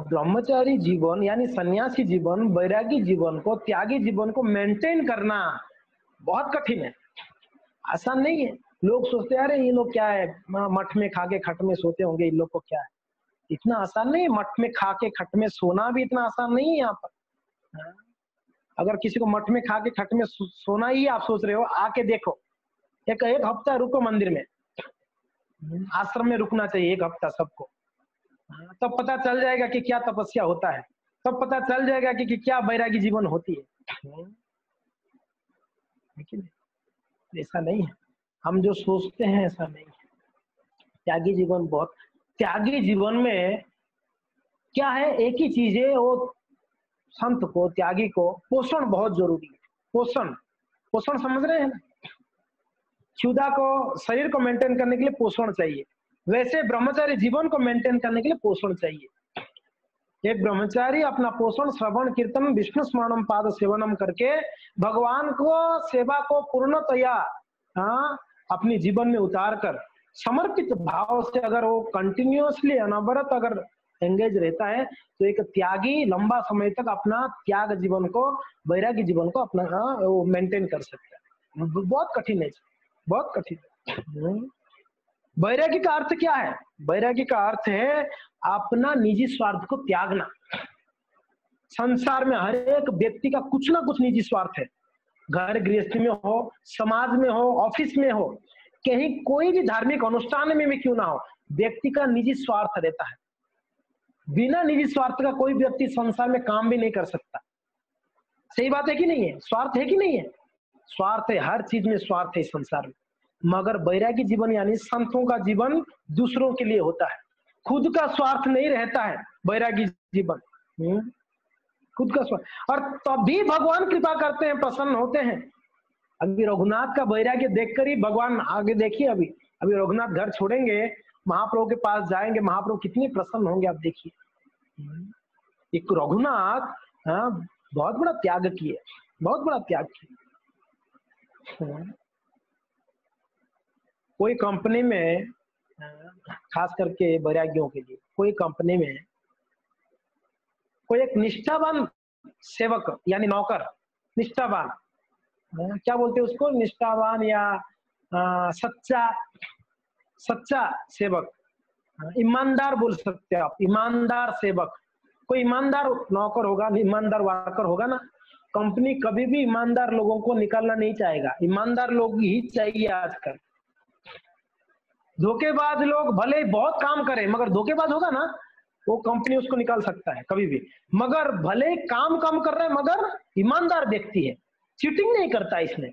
ब्रह्मचारी जीवन यानी सन्यासी जीवन, बैरागी जीवन को, त्यागी जीवन को मेंटेन करना बहुत कठिन है, आसान नहीं है। लोग सोचते हैं अरे ये लोग क्या है, मठ में खा के खट में सोते होंगे, इन लोग को क्या है। इतना आसान नहीं है, मठ में खा के खट में सोना भी इतना आसान नहीं है यहाँ पर। अगर किसी को मठ में खा के खट में सोना ही आप सोच रहे हो, आके देखो, एक एक हफ्ता रुको मंदिर में, आश्रम में रुकना चाहिए एक हफ्ता सबको। तब पता चल जाएगा कि क्या तपस्या होता है, तब पता चल जाएगा कि क्या बैरागी जीवन होती है। लेकिन ऐसा नहीं है, हम जो सोचते हैं ऐसा नहीं है। त्यागी जीवन बहुत, त्यागी जीवन में क्या है, एक ही चीज है, वो संत को, त्यागी को पोषण बहुत जरूरी है। पोषण, पोषण समझ रहे हैं ना? क्षुधा को, शरीर को मेंटेन करने के लिए पोषण चाहिए, वैसे ब्रह्मचारी जीवन को मेंटेन करने के लिए पोषण चाहिए। एक ब्रह्मचारी अपना पोषण श्रवण कीर्तन विष्णु स्मरणम पाद सेवनम करके भगवान को सेवा को पूर्णतया अपनी जीवन में उतार कर समर्पित भाव से अगर वो कंटिन्यूअसली अनवरत अगर एंगेज रहता है, तो एक त्यागी लंबा समय तक अपना त्याग जीवन को, वैरागी जीवन को अपना वो मेंटेन कर सकता है। बहुत कठिन है, बहुत कठिन। वैरागी का अर्थ क्या है? वैरागी का अर्थ है अपना निजी स्वार्थ को त्यागना। संसार में हर एक व्यक्ति का कुछ ना कुछ निजी स्वार्थ है, घर गृहस्थी में हो, समाज में हो, ऑफिस में हो, कहीं कोई भी धार्मिक अनुष्ठान में भी क्यों ना हो, व्यक्ति का निजी स्वार्थ रहता है। बिना निजी स्वार्थ का कोई व्यक्ति संसार में काम भी नहीं कर सकता। सही बात है कि नहीं है? स्वार्थ है कि नहीं है? स्वार्थ है, हर चीज में स्वार्थ है संसार में। मगर वैरागी जीवन यानी संतों का जीवन दूसरों के लिए होता है, खुद का स्वार्थ नहीं रहता है वैरागी जीवन। खुद का स्वार्थ, और तभी भगवान कृपा करते हैं, प्रसन्न होते हैं। अभी रघुनाथ का वैराग्य देखकर ही भगवान, आगे देखिए, अभी रघुनाथ घर छोड़ेंगे, महाप्रभु के पास जाएंगे, महाप्रभु कितने प्रसन्न होंगे आप देखिए। एक रघुनाथ बहुत बड़ा त्याग किए, बहुत बड़ा त्याग किए। कोई कंपनी में, खास करके वैरागियों के लिए, कोई कंपनी में कोई एक निष्ठावान सेवक यानी नौकर, निष्ठावान, क्या बोलते हैं उसको, निष्ठावान या सच्चा सेवक, ईमानदार बोल सकते हैं आप, ईमानदार सेवक। कोई ईमानदार नौकर होगा, ईमानदार वर्कर होगा ना, कंपनी कभी भी ईमानदार लोगों को निकालना नहीं चाहेगा, ईमानदार लोग ही चाहिए आजकल। धोखेबाज लोग भले बहुत काम करें, मगर धोखेबाज होगा ना, वो कंपनी उसको निकाल सकता है कभी भी। मगर भले काम कम कर रहे हैं मगर ईमानदार व्यक्ति है, चीटिंग नहीं करता इसमें,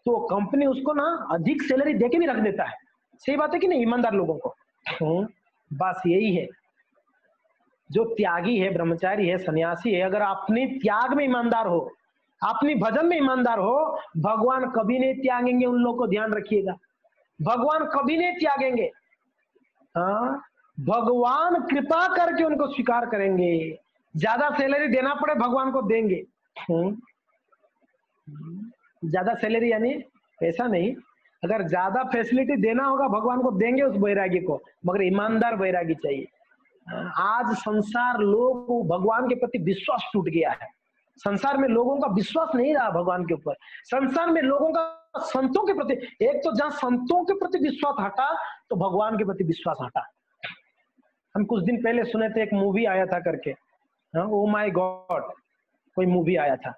तो कंपनी उसको ना अधिक सैलरी देके भी रख देता है। सही बात है कि नहीं? ईमानदार लोगों को। बस यही है, जो त्यागी है, ब्रह्मचारी है, सन्यासी है, अगर अपने त्याग में ईमानदार हो, अपनी भजन में ईमानदार हो, भगवान कभी नहीं त्यागेंगे उन लोगों को, ध्यान रखिएगा, भगवान कभी नहीं त्यागेंगे। भगवान कृपा करके उनको स्वीकार करेंगे, ज्यादा सैलरी देना पड़े भगवान को देंगे। ज्यादा सैलरी यानी ऐसा नहीं, अगर ज्यादा फैसिलिटी देना होगा भगवान को देंगे उस वैरागी को, मगर ईमानदार वैरागी चाहिए। आज संसार, लोग, भगवान के प्रति विश्वास टूट गया है, संसार में लोगों का विश्वास नहीं रहा भगवान के ऊपर, संसार में लोगों का संतों के प्रति, एक तो जहां संतों के प्रति विश्वास हटा तो भगवान के प्रति विश्वास हटा। हम कुछ दिन पहले सुने थे, एक मूवी आया था करके, ओ माय गॉड, कोई मूवी आया था,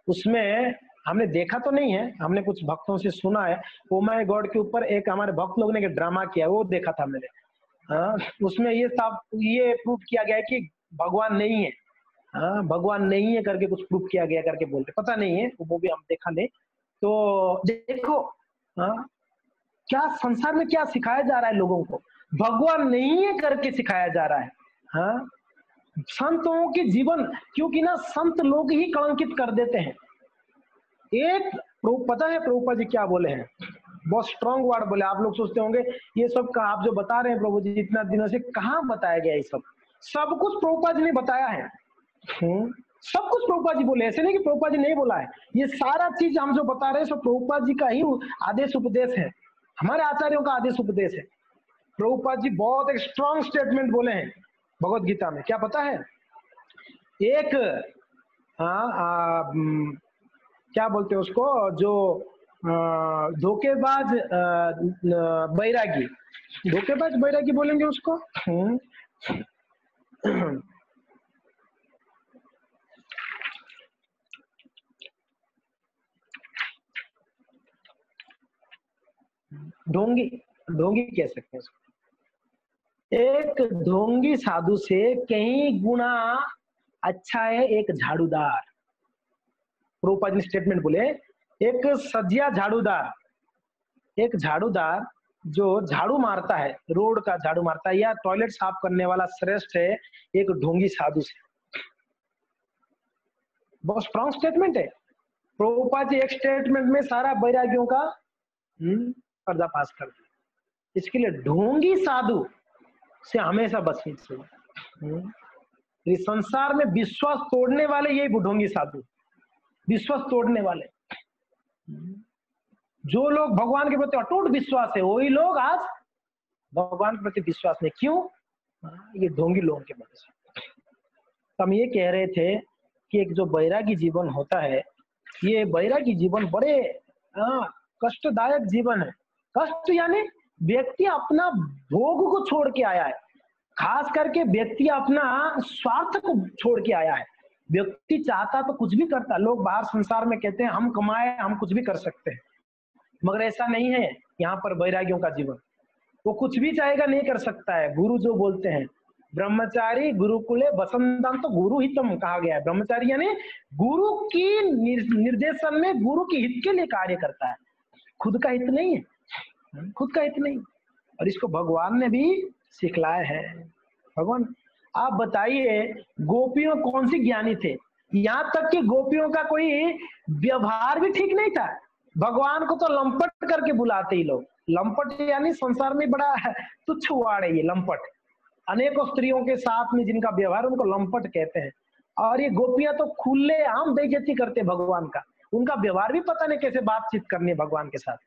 उसमें हमने देखा तो नहीं है, हमने कुछ भक्तों से सुना है, ओ माय गॉड के ऊपर एक हमारे भक्त लोग ने ड्रामा किया, वो देखा था मैंने। उसमें ये प्रूफ किया गया है कि भगवान नहीं है, भगवान नहीं है करके कुछ प्रूफ किया गया करके बोलते, पता नहीं है, वो भी हम देखा नहीं। तो देखो क्या संसार में क्या सिखाया जा रहा है लोगों को, भगवान नहीं है करके सिखाया जा रहा है। संतों के जीवन, क्योंकि ना संत लोग ही कलंकित कर देते हैं। एक पता है प्रभुपाद जी क्या बोले हैं, बहुत स्ट्रॉन्ग वर्ड बोले, आप लोग सोचते होंगे ये सब का आप जो बता रहे हैं प्रभु जी इतना दिनों से, कहाँ बताया गया ये सब कुछ प्रभुपाद जी ने बताया है। सब कुछ प्रभुपाद जी बोले, ऐसे नहीं कि प्रभुपाद जी नहीं बोला है, ये सारा चीज हम जो बता रहे हैं सब प्रभुपाद जी का ही आदेश उपदेश है, हमारे आचार्यों का आदेश उपदेश है। प्रभुपाद जी बहुत एक स्ट्रॉन्ग स्टेटमेंट बोले हैं भगवत गीता में, क्या पता है, एक क्या बोलते हैं उसको, जो धोखेबाज बैरागी, धोखेबाज बैरागी बोलेंगे उसको। ढोंगी, ढोंगी कह सकते हैं उसको। एक ढोंगी साधु से कई गुना अच्छा है एक झाड़ूदार। प्रभुपाद ने स्टेटमेंट बोले, एक सज्जिया झाड़ूदार, एक झाड़ूदार जो झाड़ू मारता है, रोड का झाड़ू मारता है या टॉयलेट साफ करने वाला, श्रेष्ठ है एक ढोंगी साधु से। बहुत स्ट्रॉन्ग स्टेटमेंट है। प्रभुपाद जी एक स्टेटमेंट में सारा वैरागियों का पर्दाफाश कर दिया। इसके लिए ढोंगी साधु से हमेशा बचनी चाहिए। इस संसार में विश्वास तोड़ने वाले यही ढोंगी साधु, विश्वास तोड़ने वाले। जो लोग भगवान के प्रति अटूट विश्वास है वही लोग आज भगवान के प्रति विश्वास नहीं। क्यों? ये ढोंगी लोगों के वजह से। हम ये कह रहे थे कि एक जो बैरागी जीवन होता है, ये बैरागी जीवन बड़े कष्टदायक जीवन है। कष्ट यानी व्यक्ति अपना भोग को छोड़ के आया है, खास करके व्यक्ति अपना स्वार्थ को छोड़ के आया है। व्यक्ति चाहता तो कुछ भी करता। लोग बाहर संसार में कहते हैं हम कमाए, हम कुछ भी कर सकते हैं, मगर ऐसा नहीं है यहाँ पर बैरागियों का जीवन। वो कुछ भी चाहेगा नहीं कर सकता है। गुरु जो बोलते हैं, ब्रह्मचारी गुरुकुले वसंतम, तो गुरु हितम कहा गया है। ब्रह्मचारी यानी गुरु की निर्देशन में गुरु के हित के लिए कार्य करता है, खुद का हित नहीं है, खुद का हित नहीं। और इसको भगवान ने भी सिखलाया है। भगवान, आप बताइए गोपियों कौन सी ज्ञानी थे? यहाँ तक कि गोपियों का कोई व्यवहार भी ठीक नहीं था। भगवान को तो लंपट करके बुलाते ही लोग। लंपट यानी संसार में बड़ा तुच्छ वाड़ है ये लंपट। अनेकों स्त्रियों के साथ में जिनका व्यवहार, उनको लंपट कहते हैं। और ये गोपियां तो खुले आम बेइज्जती करते भगवान का। उनका व्यवहार भी पता नहीं कैसे बातचीत करनी है भगवान के साथ।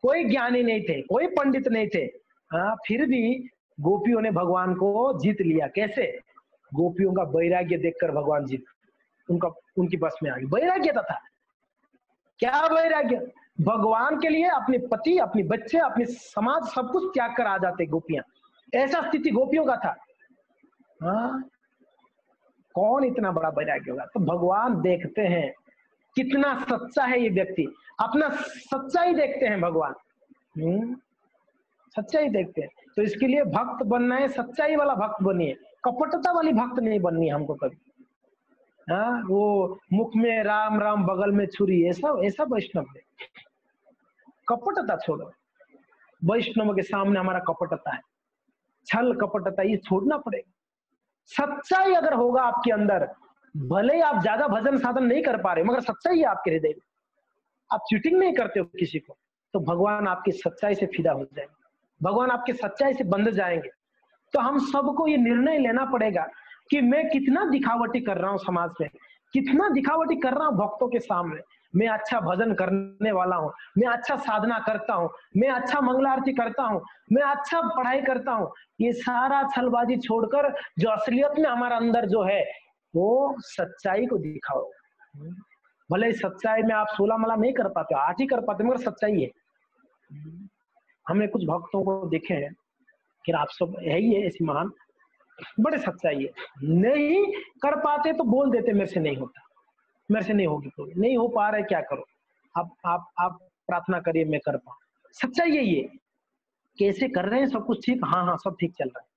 कोई ज्ञानी नहीं थे, कोई पंडित नहीं थे, हाँ, फिर भी गोपियों ने भगवान को जीत लिया। कैसे? गोपियों का वैराग्य देखकर भगवान जीत उनकी बस में आ गई। वैराग्य था। क्या वैराग्य? भगवान के लिए अपने पति, अपने बच्चे, अपने समाज सब कुछ त्याग कर आ जाते गोपियां। ऐसा स्थिति गोपियों का था। हाँ, कौन इतना बड़ा वैराग्य होगा? तो भगवान देखते हैं कितना सच्चा है ये व्यक्ति। अपना सच्चाई देखते हैं भगवान, सच्चाई देखते हैं। तो इसके लिए भक्त बनना है, सच्चाई वाला भक्त बनिए, कपटता वाली भक्त नहीं बननी है हमको कभी। हाँ, वो मुख में राम राम बगल में छुरी, ऐसा वैष्णव है। कपटता छोड़ो। वैष्णव के सामने हमारा कपटता है, छल कपटता, ये छोड़ना पड़ेगा। सच्चाई अगर होगा आपके अंदर, भले ही आप ज्यादा भजन साधन नहीं कर पा रहे, मगर सच्चाई है आपके हृदय में, आप चीटिंग नहीं करते हो किसी को, तो भगवान आपकी सच्चाई से फिदा हो जाएंगे, भगवान आपकी सच्चाई से बंध जाएंगे। तो हम सबको ये निर्णय लेना पड़ेगा कि मैं कितना दिखावटी कर रहा हूँ समाज में, कितना दिखावटी कर रहा हूँ भक्तों के सामने। मैं अच्छा भजन करने वाला हूँ, मैं अच्छा साधना करता हूँ, मैं अच्छा मंगला आरती करता हूँ, मैं अच्छा पढ़ाई करता हूँ। ये सारा छलबाजी छोड़कर जो असलियत में हमारा अंदर जो है, वो सच्चाई को दिखाओ। भले सच्चाई में आप 16 मला नहीं कर पाते, 8 ही कर पाते, मगर सच्चाई है। हमने कुछ भक्तों को देखे हैं, फिर आप सब है ही है ऐसी महान, बड़े सच्चाई है। नहीं कर पाते तो बोल देते मेरे से नहीं होता, मेरे से नहीं होगी, तो नहीं हो पा रहा है, क्या करो, आप प्रार्थना करिए मैं कर पाऊं। सच्चाई यही है। कैसे कर रहे हैं? सब कुछ ठीक? हाँ, सब ठीक चल रहा है।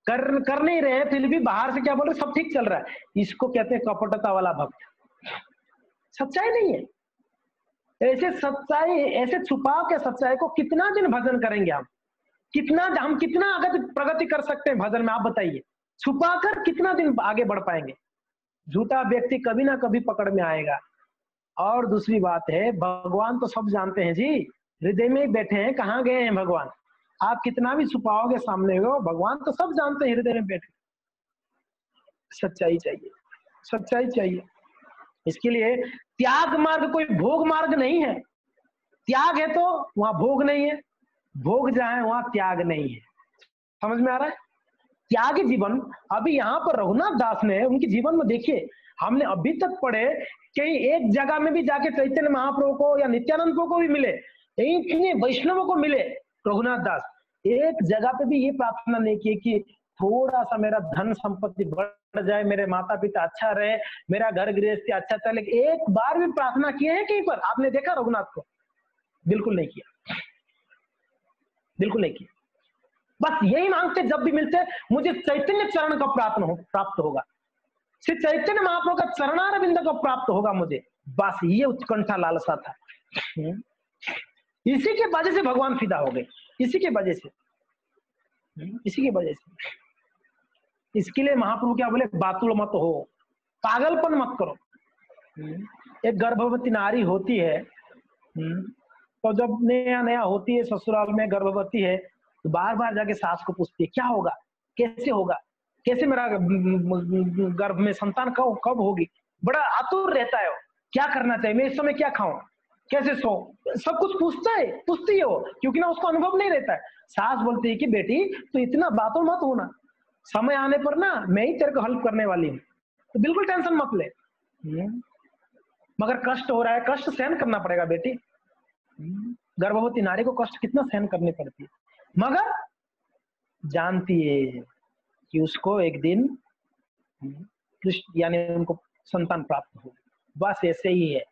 कर नहीं रहे फिर भी बाहर से क्या बोल रहे? सब ठीक चल रहा है। इसको कहते हैं कपटता वाला भक्त। सच्चाई नहीं है। ऐसे सच्चाई, ऐसे छुपा के सच्चाई को कितना दिन भजन करेंगे हम? हम कितना आगे प्रगति कर सकते हैं भजन में? आप बताइए, छुपाकर कितना दिन आगे बढ़ पाएंगे? झूठा व्यक्ति कभी ना कभी पकड़ में आएगा। और दूसरी बात है, भगवान तो सब जानते हैं जी, हृदय में ही बैठे हैं, कहाँ गए हैं भगवान? आप कितना भी छुपाओगे सामने हो, भगवान तो सब जानते हैं, हृदय में बैठे। सच्चाई चाहिए, सच्चाई चाहिए। इसके लिए त्याग मार्ग कोई भोग मार्ग नहीं है। त्याग है तो वहां भोग नहीं है, भोग जहां है वहां त्याग नहीं है। समझ में आ रहा है? त्यागी जीवन अभी यहाँ पर रघुनाथ दास ने उनके जीवन में देखिए, हमने अभी तक पढ़े कहीं एक जगह में भी जाके चैतन्य महाप्रभु को या नित्यानंद प्रभु को भी मिले, इतने वैष्णवों को मिले, रघुनाथ दास एक जगह पे भी ये प्रार्थना नहीं की कि थोड़ा सा मेरा धन संपत्ति बढ़ जाए, मेरे माता पिता अच्छा रहे, मेरा घर गृहस्थी अच्छा चले। एक बार भी प्रार्थना किए हैं कहीं पर? आपने देखा रघुनाथ को? बिल्कुल नहीं किया। बिल्कुल नहीं किया। बस यही मांगते जब भी मिलते, मुझे चैतन्य चरण का प्राप्त होगा, श्री चैतन्य महाप्रभु का चरणारविंद का प्राप्त होगा मुझे, बस ये उत्कंठा लालसा था। इसी के वजह से भगवान फिदा हो गए, इसी के वजह से, इसी की वजह से। इसके लिए महाप्रभु क्या बोले, बातुल मत हो, पागलपन मत करो। एक गर्भवती नारी होती है, तो जब नया नया होती है, ससुराल में गर्भवती है, तो बार बार जाके सास को पूछती है क्या होगा, कैसे होगा, कैसे मेरा गर्भ में संतान कब होगी, बड़ा आतुर रहता है वो, क्या करना चाहिए, मैं इस समय क्या खाऊं, कैसे सो, सब कुछ पूछती है वो, क्योंकि ना उसको अनुभव नहीं रहता है। सास बोलती है कि बेटी तो इतना बातों मत होना, समय आने पर ना मैं ही तेरे को हेल्प करने वाली हूँ, तो बिल्कुल टेंशन मत ले। मगर कष्ट हो रहा है, कष्ट सहन करना पड़ेगा बेटी। गर्भवती नारी को कष्ट कितना सहन करनी पड़ती है, मगर जानती है कि उसको एक दिन कृष्ण यानी उनको संतान प्राप्त हो। बस ऐसे ही है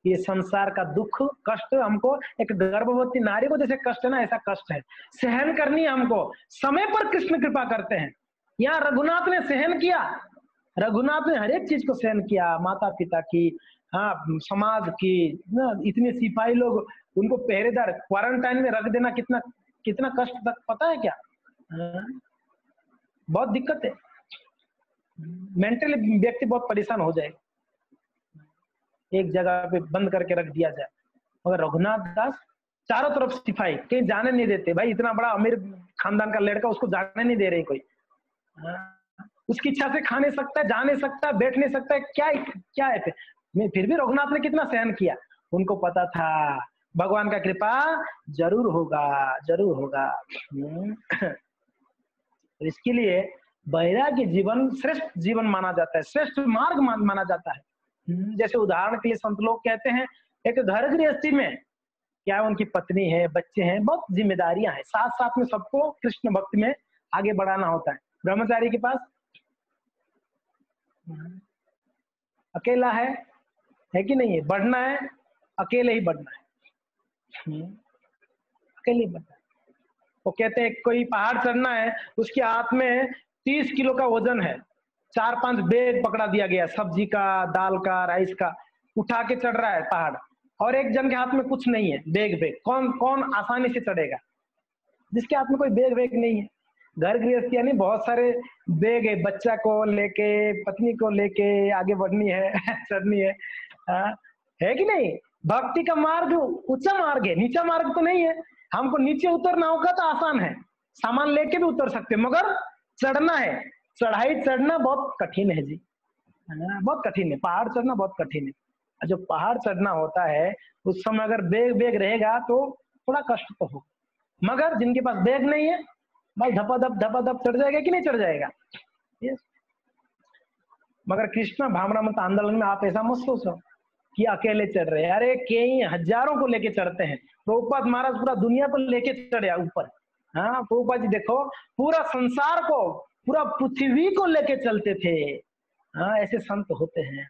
ये संसार का दुख कष्ट, हमको एक गर्भवती नारी को जैसे कष्ट है ना, ऐसा कष्ट है सहन करनी है हमको, समय पर कृष्ण कृपा करते हैं। यहाँ रघुनाथ ने सहन किया, रघुनाथ ने हर एक चीज को सहन किया, माता पिता की, हाँ समाज की ना, इतने सिपाही लोग उनको पहरेदार क्वारंटाइन में रख देना, कितना कितना कष्ट तक पता है क्या? बहुत दिक्कत है, मेंटली व्यक्ति बहुत परेशान हो जाए, एक जगह पे बंद करके रख दिया जाए। मगर रघुनाथ दास चारों तरफ सिपाही, कहीं जाने नहीं देते भाई, इतना बड़ा अमीर खानदान का लड़का, उसको जाने नहीं दे रहे कोई, उसकी इच्छा से खा नहीं सकता, जा नहीं सकता, बैठ नहीं सकता, क्या है फिर भी रघुनाथ ने कितना सहन किया, उनको पता था भगवान का कृपा जरूर होगा, जरूर होगा। तो इसके लिए वैराग्य जीवन श्रेष्ठ जीवन माना जाता है, श्रेष्ठ मार्ग माना जाता है। जैसे उदाहरण के लिए संत लोग कहते हैं, एक घर गृहस्थी में क्या उनकी पत्नी है, बच्चे हैं, बहुत जिम्मेदारियां हैं, साथ साथ में सबको कृष्ण भक्ति में आगे बढ़ाना होता है। ब्रह्मचारी के पास अकेला है कि नहीं है, बढ़ना है अकेले ही बढ़ना है, अकेले ही बढ़ना है। वो कहते हैं कोई पहाड़ चढ़ना है, उसके हाथ में 30 किलो का वजन है, 4-5 बैग पकड़ा दिया गया, सब्जी का, दाल का, राइस का, उठा के चढ़ रहा है पहाड़, और एक जन के हाथ में कुछ नहीं है, बैग कौन कौन आसानी से चढ़ेगा? जिसके हाथ में कोई बैग नहीं है। घर गृहस्थी यानी बहुत सारे बैग है, बच्चा को लेके, पत्नी को लेके आगे बढ़नी है चढ़नी है कि नहीं? भक्ति का मार्ग ऊंचा मार्ग है, नीचा मार्ग तो नहीं है। हमको नीचे उतरना होगा तो आसान है, सामान लेके भी उतर सकते, मगर चढ़ना है, चढ़ाई चढ़ना बहुत कठिन है जी, बहुत कठिन है, पहाड़ चढ़ना बहुत कठिन है। जो पहाड़ चढ़ना होता है उस समय अगर बैग रहेगा तो थोड़ा कष्ट तो हो, मगर जिनके पास बैग नहीं है भाई धपाधप चढ़ जाएगा कि नहीं चढ़ जाएगा? यस। मगर कृष्ण भावनामृत आंदोलन में आप ऐसा मत सोचो कि अकेले चढ़ रहे हैं, अरे कई हजारों को लेके चढ़ते हैं। प्रभुपाद महाराज पूरा दुनिया को लेके चढ़े ऊपर। हाँ प्रभुपाद जी देखो, पूरा संसार को, पूरा पृथ्वी को लेके चलते थे। हाँ ऐसे संत होते हैं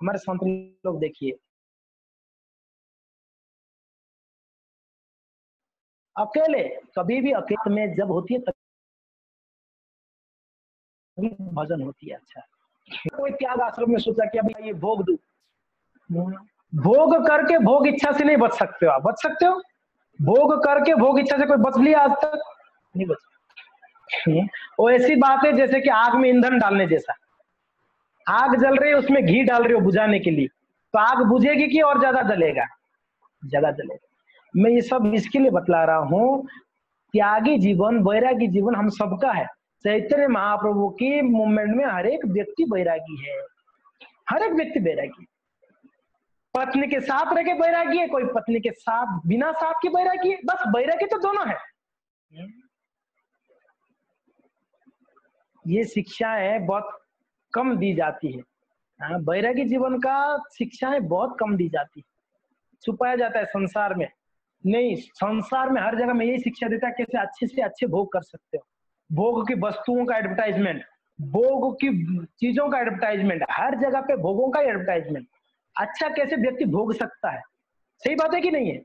हमारे संत लोग। देखिए अकेले, कभी भी अकेले में जब होती है तभी भजन होती है। अच्छा, कोई त्याग आश्रम में सोचा कि अभी ये भोग दूं, भोग करके भोग इच्छा से नहीं बच सकते हो आप। बच सकते हो भोग करके, भोग इच्छा से कोई बच लिया आज तक? नहीं बच। वो ऐसी बात है जैसे कि आग में ईंधन डालने जैसा, आग जल रही है उसमें घी डाल रहे हो बुझाने के लिए, तो आग बुझेगी कि और ज्यादा जलेगा? ज्यादा जलेगा। मैं ये सब इसके लिए बतला रहा हूँ, त्यागी जीवन, वैरागी जीवन हम सबका है। चैतन्य महाप्रभु की मूवमेंट में हर एक व्यक्ति वैरागी है, हर एक व्यक्ति वैरागी। पत्नी के साथ रह के बैरागी है, कोई पत्नी के साथ बिना साथ की बैरागी है, बस बैरागी तो दोनों है। ये शिक्षाएं बहुत कम दी जाती है। बैरागी जीवन का शिक्षाएं बहुत कम दी जाती है, छुपाया जाता है संसार में। नहीं, संसार में हर जगह में यही शिक्षा देता है कैसे अच्छे से अच्छे भोग कर सकते हो। भोग की वस्तुओं का एडवर्टाइजमेंट, भोग की चीजों का एडवर्टाइजमेंट, हर जगह पे भोगों का एडवर्टाइजमेंट। अच्छा कैसे व्यक्ति भोग सकता है, सही बात है कि नहीं है?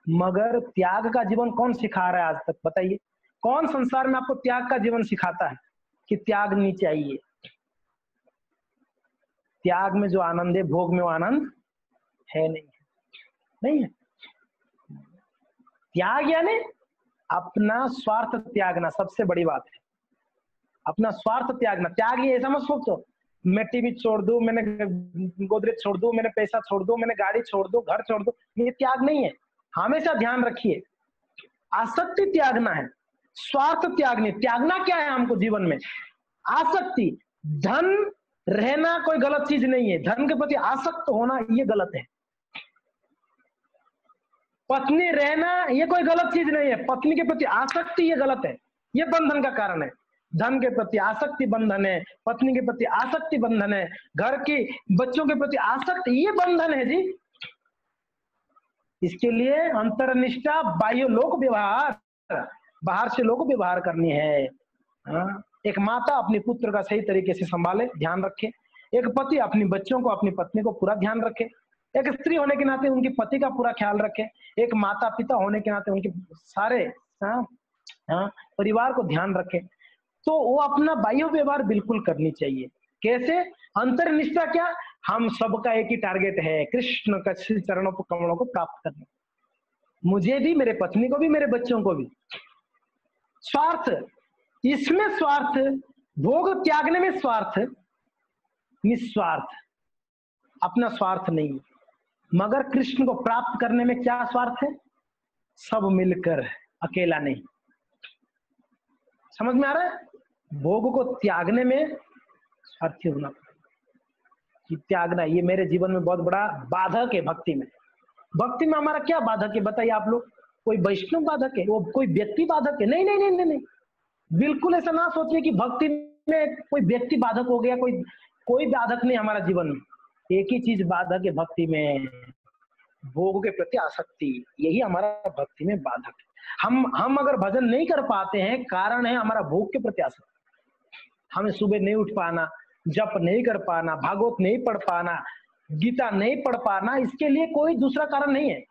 मगर त्याग का जीवन कौन सिखा रहा है आज तक? बताइए, कौन संसार में आपको त्याग का जीवन सिखाता है कि त्याग नहीं चाहिए? त्याग में जो आनंद है, भोग में वो आनंद है नहीं, नहीं है। त्याग यानी अपना स्वार्थ त्यागना, सबसे बड़ी बात है अपना स्वार्थ त्यागना। त्याग ये ऐसा मत सोचो मैं टीवी छोड़ दूं, मैंने गोदरेज छोड़ दूं, मैंने पैसा छोड़ दूं, मैंने गाड़ी छोड़ दूं, घर छोड़ दूं, ये त्याग नहीं है। हमेशा ध्यान रखिए, आसक्ति त्यागना है, स्वार्थ त्याग नहीं। त्यागना क्या है हमको जीवन में? आसक्ति। धन रहना कोई गलत चीज नहीं है, धन के प्रति आसक्त होना ये गलत है। पत्नी रहना ये कोई गलत चीज नहीं है, पत्नी के प्रति आसक्ति ये गलत है, ये बंधन का कारण है। धन के प्रति आसक्ति बंधन है, पत्नी के प्रति आसक्ति बंधन है, घर की बच्चों के प्रति आसक्ति ये बंधन है जी। इसके लिए अंतर्निष्ठा, बाह्य लोक व्यवहार, बाहर से लोक व्यवहार करनी है। एक माता अपने पुत्र का सही तरीके से संभाले, ध्यान रखे। एक पति अपने बच्चों को, अपनी पत्नी को पूरा ध्यान रखे। एक स्त्री होने के नाते उनके पति का पूरा ख्याल रखे। एक माता पिता होने के नाते उनके सारे परिवार को ध्यान रखे। तो वो अपना बाह्य व्यवहार बिल्कुल करनी चाहिए। कैसे? अंतर्निष्ठा क्या? हम सबका एक ही टारगेट है, कृष्ण का चरणों कमलों को प्राप्त करना, मुझे भी, मेरे पत्नी को भी, मेरे बच्चों को भी। स्वार्थ, इसमें स्वार्थ, भोग त्यागने में स्वार्थ, निस्वार्थ, अपना स्वार्थ नहीं। मगर कृष्ण को प्राप्त करने में क्या स्वार्थ है? सब मिलकर, अकेला नहीं। समझ में आ रहा है? भोग को त्यागने में स्वार्थी होना कि त्यागना, ये मेरे जीवन में बहुत बड़ा बाधक है। भक्ति में, भक्ति में हमारा क्या बाधक है बताइए आप लोग? कोई वैष्णव बाधक है? वो कोई व्यक्ति बाधक है? नहीं नहीं नहीं नहीं नहीं, बिल्कुल ऐसा ना सोचिए कि भक्ति में कोई व्यक्ति बाधक हो गया। कोई बाधक नहीं हमारा जीवन में। एक ही चीज बाधक है भक्ति में, भोग के प्रति आसक्ति, यही हमारा भक्ति में बाधक है। हम अगर भजन नहीं कर पाते हैं, कारण है हमारा भोग के प्रति आसक्ति। हमें सुबह नहीं उठ पाना, जप नहीं कर पाना, भागवत नहीं पढ़ पाना, गीता नहीं पढ़ पाना, इसके लिए कोई दूसरा कारण नहीं है।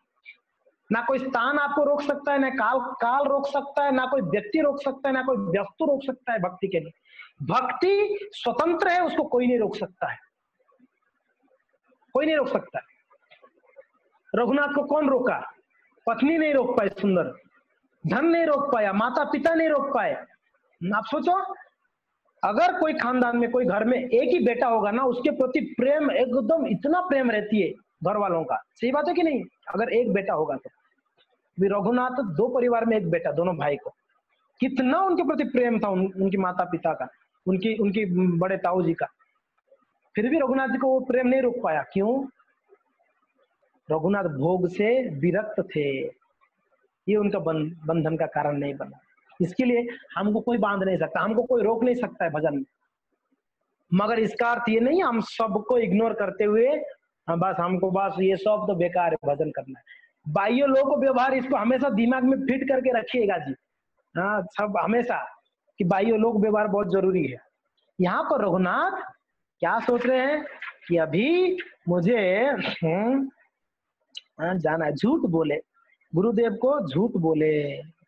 ना कोई स्थान आपको रोक सकता है, ना काल रोक सकता है, ना कोई व्यक्ति रोक सकता है, ना कोई वस्तु रोक सकता है भक्ति के लिए। भक्ति स्वतंत्र है, उसको कोई नहीं रोक सकता है, कोई नहीं रोक सकता है। रघुनाथ को कौन रोका? पत्नी नहीं रोक पाई सुंदर, धन नहीं रोक पाया, माता पिता नहीं रोक पाए। आप सोचो, अगर कोई खानदान में, कोई घर में एक ही बेटा होगा ना, उसके प्रति प्रेम एकदम इतना प्रेम रहती है घर वालों का। सही बात है कि नहीं? अगर एक बेटा होगा तो रघुनाथ, दो परिवार में एक बेटा, दोनों भाई को कितना उनके प्रति प्रेम था, उनकी माता पिता का, उनकी बड़े ताऊ जी का। फिर भी रघुनाथ जी को वो प्रेम नहीं रोक पाया। क्यों? रघुनाथ भोग से विरक्त थे, ये उनका बंधन का कारण नहीं बना। इसके लिए हमको कोई बांध नहीं सकता, हमको कोई रोक नहीं सकता है भजन में। मगर इसका अर्थ ये नहीं हम सबको इग्नोर करते हुए बस हमको बस ये सब तो बेकार है भजन करना है। बाह्य लोक व्यवहार, इसको हमेशा दिमाग में फिट करके रखिएगा जी। हाँ, सब हमेशा कि बाह्य लोक व्यवहार बहुत जरूरी है। यहाँ पर रघुनाथ क्या सोच रहे हैं कि अभी मुझे जाना है। झूठ बोले, गुरुदेव को झूठ बोले।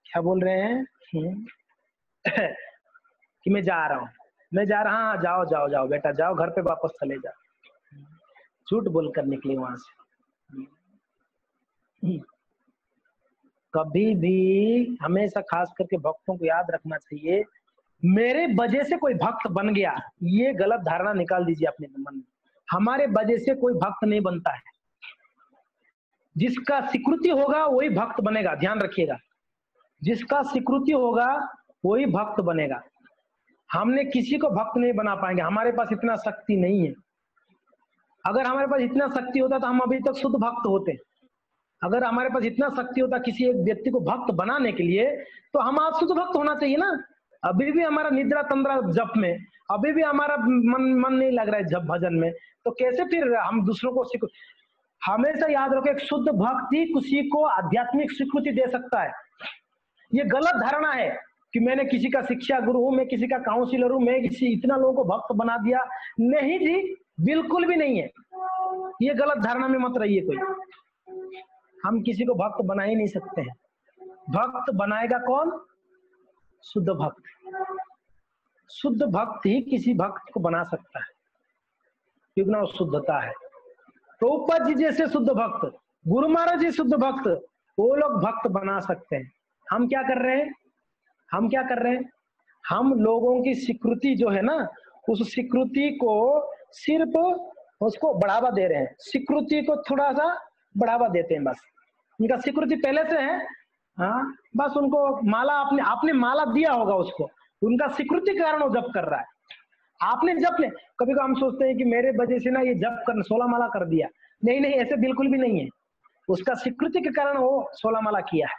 क्या बोल रहे हैं? कि मैं जा रहा हूँ, मैं जा रहा। हाँ, जाओ जाओ जाओ बेटा, जाओ घर पे वापस चले जाओ। झूठ बोलकर निकले वहां से। कभी भी हमेशा खास करके भक्तों को याद रखना चाहिए, मेरे वजह से कोई भक्त बन गया, ये गलत धारणा निकाल दीजिए अपने मन में। हमारे वजह से कोई भक्त नहीं बनता है। जिसका स्वीकृति होगा वही भक्त बनेगा, ध्यान रखिएगा। जिसका स्वीकृति होगा वही भक्त बनेगा। हमने किसी को भक्त नहीं बना पाएंगे, हमारे पास इतना शक्ति नहीं है। अगर हमारे पास इतना शक्ति होता तो हम अभी तक शुद्ध भक्त होते। अगर हमारे पास इतना शक्ति होता किसी एक व्यक्ति को भक्त बनाने के लिए, तो हम आज शुद्ध भक्त होना चाहिए ना। अभी भी हमारा निद्रा तंद्रा जप में, अभी भी हमारा मन नहीं लग रहा है जप भजन में, तो कैसे फिर हम दूसरों को हमेशा याद रखो, एक शुद्ध भक्त ही किसी को आध्यात्मिक स्वीकृति दे सकता है। ये गलत धारणा है कि मैंने किसी का शिक्षा गुरु हूं, मैं किसी का काउंसिलर हूं, मैं किसी इतना लोगों को भक्त बना दिया। नहीं जी, बिल्कुल भी नहीं है। ये गलत धारणा में मत रहिए कोई। हम किसी को भक्त बना ही नहीं सकते हैं। भक्त बनाएगा कौन? शुद्ध भक्त। शुद्ध भक्त ही किसी भक्त को बना सकता है, क्योंकि ना वो शुद्धता है। प्रभुपाद जी जैसे शुद्ध भक्त, गुरु महाराज जी शुद्ध भक्त, वो लोग भक्त बना सकते हैं। हम क्या कर रहे हैं? हम क्या कर रहे हैं? हम लोगों की स्वीकृति जो है ना, उस स्वीकृति को सिर्फ उसको बढ़ावा दे रहे हैं। स्वीकृति को थोड़ा सा बढ़ावा देते हैं, बस। उनका स्वीकृति पहले से है, हाँ, बस उनको माला आपने माला दिया होगा उसको, उनका स्वीकृति के कारण वो जप कर रहा है। आपने जप ले, कभी कभी हम सोचते हैं कि मेरे वजह से ना ये जप कर 16 माला कर दिया। नहीं नहीं, ऐसे बिल्कुल भी नहीं है। उसका स्वीकृति के कारण वो 16 माला किया है।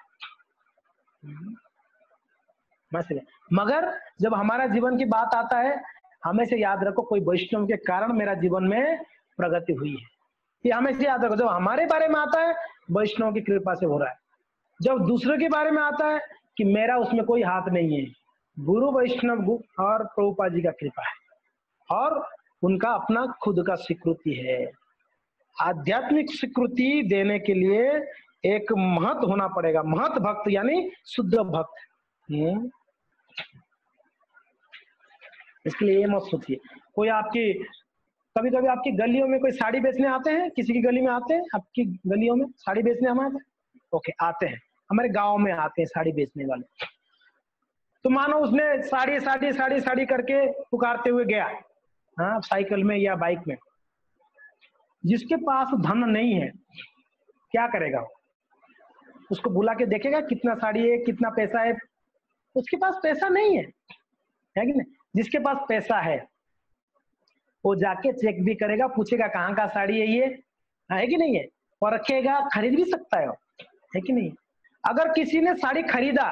मगर जब हमारा जीवन की बात आता है, हमेशा याद रखो कोई वैष्णव के कारण मेरा जीवन में प्रगति हुई है। ये हमेशा याद रखो। जब हमारे बारे में आता है, वैष्णव की कृपा से हो रहा है। जब दूसरे के बारे में आता है कि मेरा उसमें कोई हाथ नहीं है, गुरु वैष्णव और प्रभुपाद जी का कृपा है, और उनका अपना खुद का स्वीकृति है। आध्यात्मिक स्वीकृति देने के लिए एक महत होना पड़ेगा, महत भक्त यानी शुद्ध भक्त। इसलिए ये मत सोचिए कोई आपकी, कभी कभी आपकी गलियों में कोई साड़ी बेचने आते हैं, किसी की गली में आते हैं, आपकी गलियों में साड़ी बेचने हमारे, ओके, आते हैं, हमारे गांव में आते हैं साड़ी बेचने वाले। तो मानो उसने साड़ी साड़ी साड़ी साड़ी करके पुकारते हुए गया, हाँ, साइकिल में या बाइक में। जिसके पास धन नहीं है क्या करेगा? उसको बुला के देखेगा कितना साड़ी है, कितना पैसा है? उसके पास पैसा नहीं है कि नहीं? जिसके पास पैसा है वो जाके चेक भी करेगा, पूछेगा कहाँ का साड़ी है ये, है कि नहीं है, और रखेगा, खरीद भी सकता है कि नहीं? अगर किसी ने साड़ी खरीदा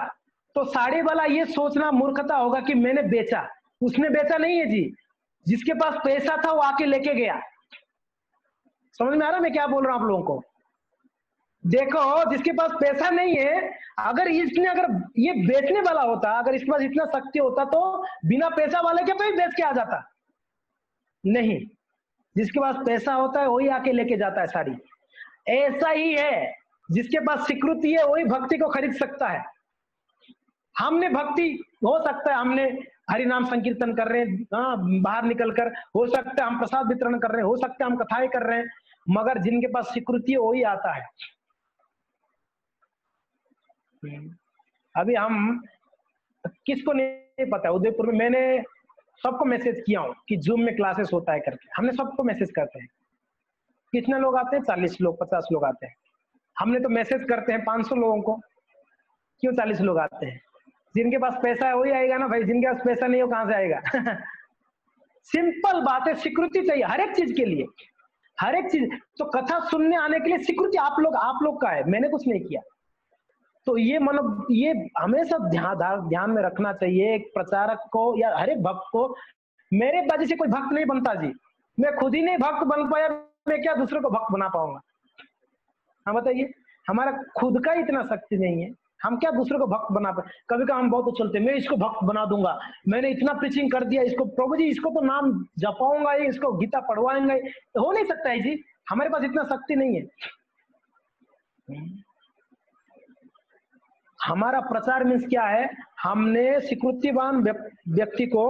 तो साड़ी वाला ये सोचना मूर्खता होगा कि मैंने बेचा। उसने बेचा नहीं है जी, जिसके पास पैसा था वो आके लेके गया। समझ में आ रहा मैं क्या बोल रहा हूं आप लोगों को? देखो, जिसके पास पैसा नहीं है, अगर ये बेचने वाला होता, अगर इसके पास इतना शक्ति होता तो बिना पैसा वाले के पे बेच के आ जाता। नहीं, जिसके पास पैसा होता है वही आके लेके जाता है साड़ी। ऐसा ही है, जिसके पास स्वीकृति है वही भक्ति को खरीद सकता है। हमने भक्ति, हो सकता है हमने हरि नाम संकीर्तन कर रहे हैं, बाहर निकलकर, हो सकता है हम प्रसाद वितरण कर रहे हैं, हो सकता है हम कथाएं कर रहे हैं, मगर जिनके पास स्वीकृति है वही आता है। अभी हम किसको नहीं पता, उदयपुर में मैंने सबको मैसेज किया हूं कि जूम में क्लासेस होता है करके, हमने सबको मैसेज करते हैं। कितने लोग आते हैं? 40 लोग, 50 लोग आते हैं। हमने तो मैसेज करते हैं 500 लोगों को, क्यों 40 लोग आते हैं? जिनके पास पैसा है वही आएगा ना भाई, जिनके पास पैसा नहीं हो कहां से आएगा? सिंपल बात है, स्वीकृति चाहिए हर एक चीज के लिए, हर एक चीज। तो कथा सुनने आने के लिए स्वीकृति आप लोग का है, मैंने कुछ नहीं किया। तो ये मतलब ये हमेशा ध्यान में रखना चाहिए एक प्रचारक को या हर एक भक्त को। मेरे वजह से कोई भक्त नहीं बनता जी, मैं खुद ही नहीं भक्त बन पाया, मैं क्या दूसरे को भक्त बना पाऊंगा? हाँ बताइए, हमारा खुद का इतना शक्ति नहीं है, हम क्या दूसरे को भक्त बना पाए? कभी कभी हम बहुत उछलते, मैं इसको भक्त बना दूंगा, मैंने इतना प्रीचिंग कर दिया, इसको प्रभु जी इसको तो नाम जपाऊंगा, इसको गीता पढ़वाएंगे। हो नहीं सकता है जी, हमारे पास इतना शक्ति नहीं है। हमारा प्रचार मीन्स क्या है? हमने स्वीकृतिवान व्यक्ति को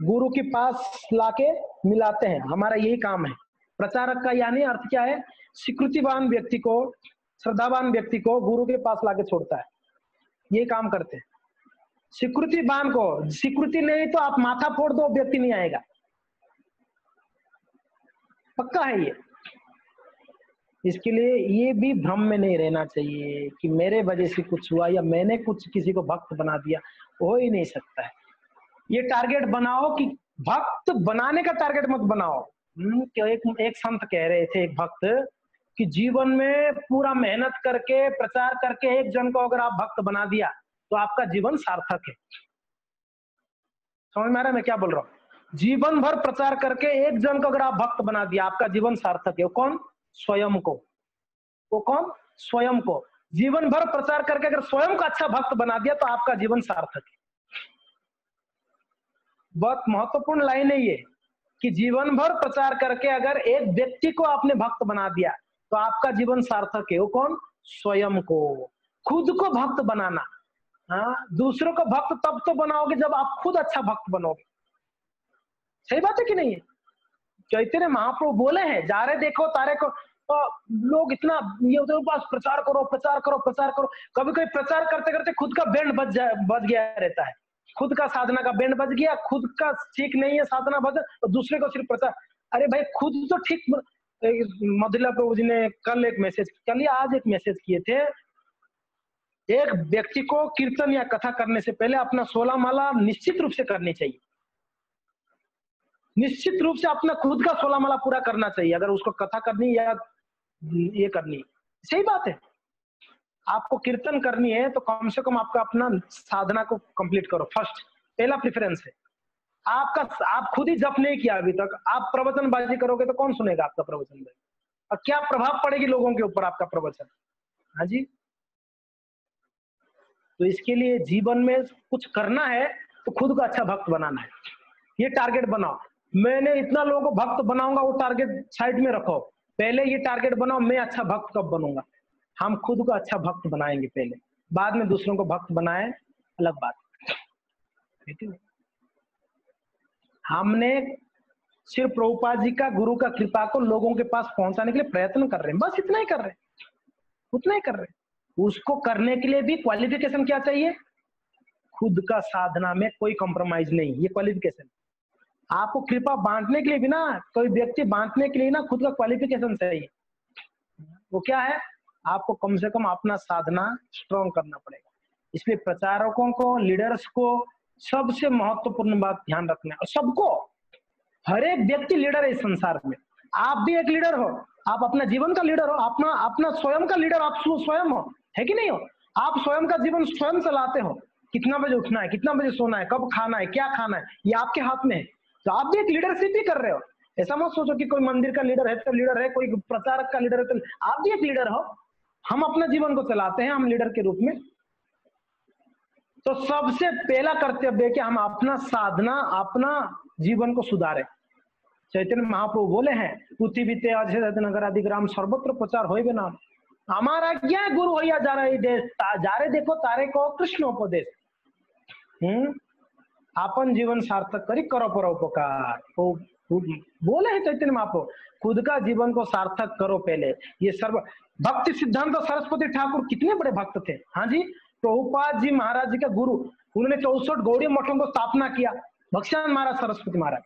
गुरु के पास लाके मिलाते हैं, हमारा यही काम है प्रचारक का। यानी अर्थ क्या है? स्वीकृतिवान व्यक्ति को, श्रद्धावान व्यक्ति को गुरु के पास लाके छोड़ता है, ये काम करते हैं। स्वीकृतिवान को, स्वीकृति नहीं तो आप माथा फोड़ दो, व्यक्ति नहीं आएगा, पक्का है ये। इसके लिए ये भी भ्रम में नहीं रहना चाहिए कि मेरे वजह से कुछ हुआ या मैंने कुछ किसी को भक्त बना दिया, हो ही नहीं सकता है। ये टारगेट बनाओ कि भक्त बनाने का टारगेट मत बनाओ। एक संत कह रहे थे, एक भक्त, कि जीवन में पूरा मेहनत करके प्रचार करके एक जन को अगर आप भक्त बना दिया तो आपका जीवन सार्थक है। समझ में आ रहा है मैं क्या बोल रहा हूँ? जीवन भर प्रचार करके एक जन को अगर आप भक्त बना दिया, आपका जीवन सार्थक है। वो कौन? स्वयं को। वो कौन? स्वयं को। जीवन भर प्रचार करके अगर स्वयं को अच्छा भक्त बना दिया तो आपका जीवन सार्थक है। बहुत महत्वपूर्ण लाइन है ये, कि जीवन भर प्रचार करके अगर एक व्यक्ति को आपने भक्त बना दिया तो आपका जीवन सार्थक है। वो कौन? स्वयं को, खुद को भक्त बनाना। हाँ, दूसरों को भक्त तब तो बनाओगे जब आप खुद अच्छा भक्त बनोगे। सही बात है कि नहीं है? चैतन्य महाप्रभु बोले हैं, जा रहे देखो तारे को, तो लोग इतना ये उधर पास प्रचार करो प्रचार करो प्रचार करो, कभी कभी प्रचार करते करते खुद का बैंड बज गया रहता है, खुद का साधना का बैंड बज गया, खुद का ठीक नहीं है साधना भजन, तो दूसरे को सिर्फ प्रचार। अरे भाई खुद तो ठीक। मधुला प्रभु जी ने कल या आज एक मैसेज किए थे, एक व्यक्ति को कीर्तन या कथा करने से पहले अपना 16 माला निश्चित रूप से करनी चाहिए, निश्चित रूप से अपना खुद का 16 माला पूरा करना चाहिए, अगर उसको कथा करनी या ये करनी। सही बात है, आपको कीर्तन करनी है तो कम से कम आपका अपना साधना को कंप्लीट करो, फर्स्ट पहला प्रेफरेंस है आपका। आप खुद ही जप नहीं किया अभी तक, आप प्रवचनबाजी करोगे तो कौन सुनेगा आपका प्रवचन? और क्या प्रभाव पड़ेगी लोगों के ऊपर आपका प्रवचन? हाँ जी। तो इसके लिए जीवन में कुछ करना है तो खुद को अच्छा भक्त बनाना है, ये टारगेट बनाओ। मैंने इतना लोगों को भक्त बनाऊंगा, वो टारगेट साइड में रखो, पहले ये टारगेट बनाओ, मैं अच्छा भक्त कब बनूंगा। हम खुद को अच्छा भक्त बनाएंगे पहले, बाद में दूसरों को भक्त बनाए, अलग बात। ठीक है, हमने सिर्फ प्रभुपाद जी का, गुरु का कृपा को लोगों के पास पहुंचाने के लिए प्रयत्न कर रहे हैं, बस इतना ही कर रहे हैं, उतना ही कर रहे हैं। उसको करने के लिए भी क्वालिफिकेशन क्या चाहिए? खुद का साधना में कोई कॉम्प्रोमाइज नहीं, ये क्वालिफिकेशन। आपको कृपा बांटने के लिए भी ना, कोई व्यक्ति बांटने के लिए ना खुद का क्वालिफिकेशन चाहिए। वो क्या है? आपको कम से कम अपना साधना स्ट्रॉन्ग करना पड़ेगा। इसलिए प्रचारकों को, लीडर्स को सबसे महत्वपूर्ण बात ध्यान रखना है, और सबको, हर एक व्यक्ति लीडर है इस संसार में। आप भी एक लीडर हो, आप अपना जीवन का लीडर हो, अपना अपना स्वयं का लीडर आप स्वयं हो, है कि नहीं हो? आप स्वयं का जीवन स्वयं चलाते हो, कितना बजे उठना है, कितना बजे सोना है, कब खाना है, क्या खाना है, ये आपके हाथ में है। तो आप भी एक लीडरशिप ही कर रहे हो। ऐसा मत सोचो कि कोई मंदिर का लीडर है तो लीडर है, कोई प्रचारक का लीडर है तो आप भी एक लीडर हो। हम अपना जीवन को चलाते हैं, हम लीडर के रूप में। तो सबसे पहला कर्तव्य है कि हम अपना साधना, अपना जीवन को सुधारें। चैतन्य महाप्रभु बोले हैं, पृथ्वी ते नगर आदि ग्राम सर्वत्र प्रचार होय बिना हमारा क्या गुरु होया जा रहे देश, जा रहे देखो तारे को कृष्ण उपदेश। अपन जीवन सार्थक करी करो परोपकार। तो बोले हैं चैतन्य महाप्रभु, खुद का जीवन को सार्थक करो पहले। ये सर्व भक्ति सिद्धांत सरस्वती ठाकुर कितने बड़े भक्त थे। हाँ जी, प्रभुपाद जी महाराज जी का गुरु, उन्होंने 64 गौड़ी मठों को स्थापना किया, भक्ष्यान महाराज सरस्वती महाराज।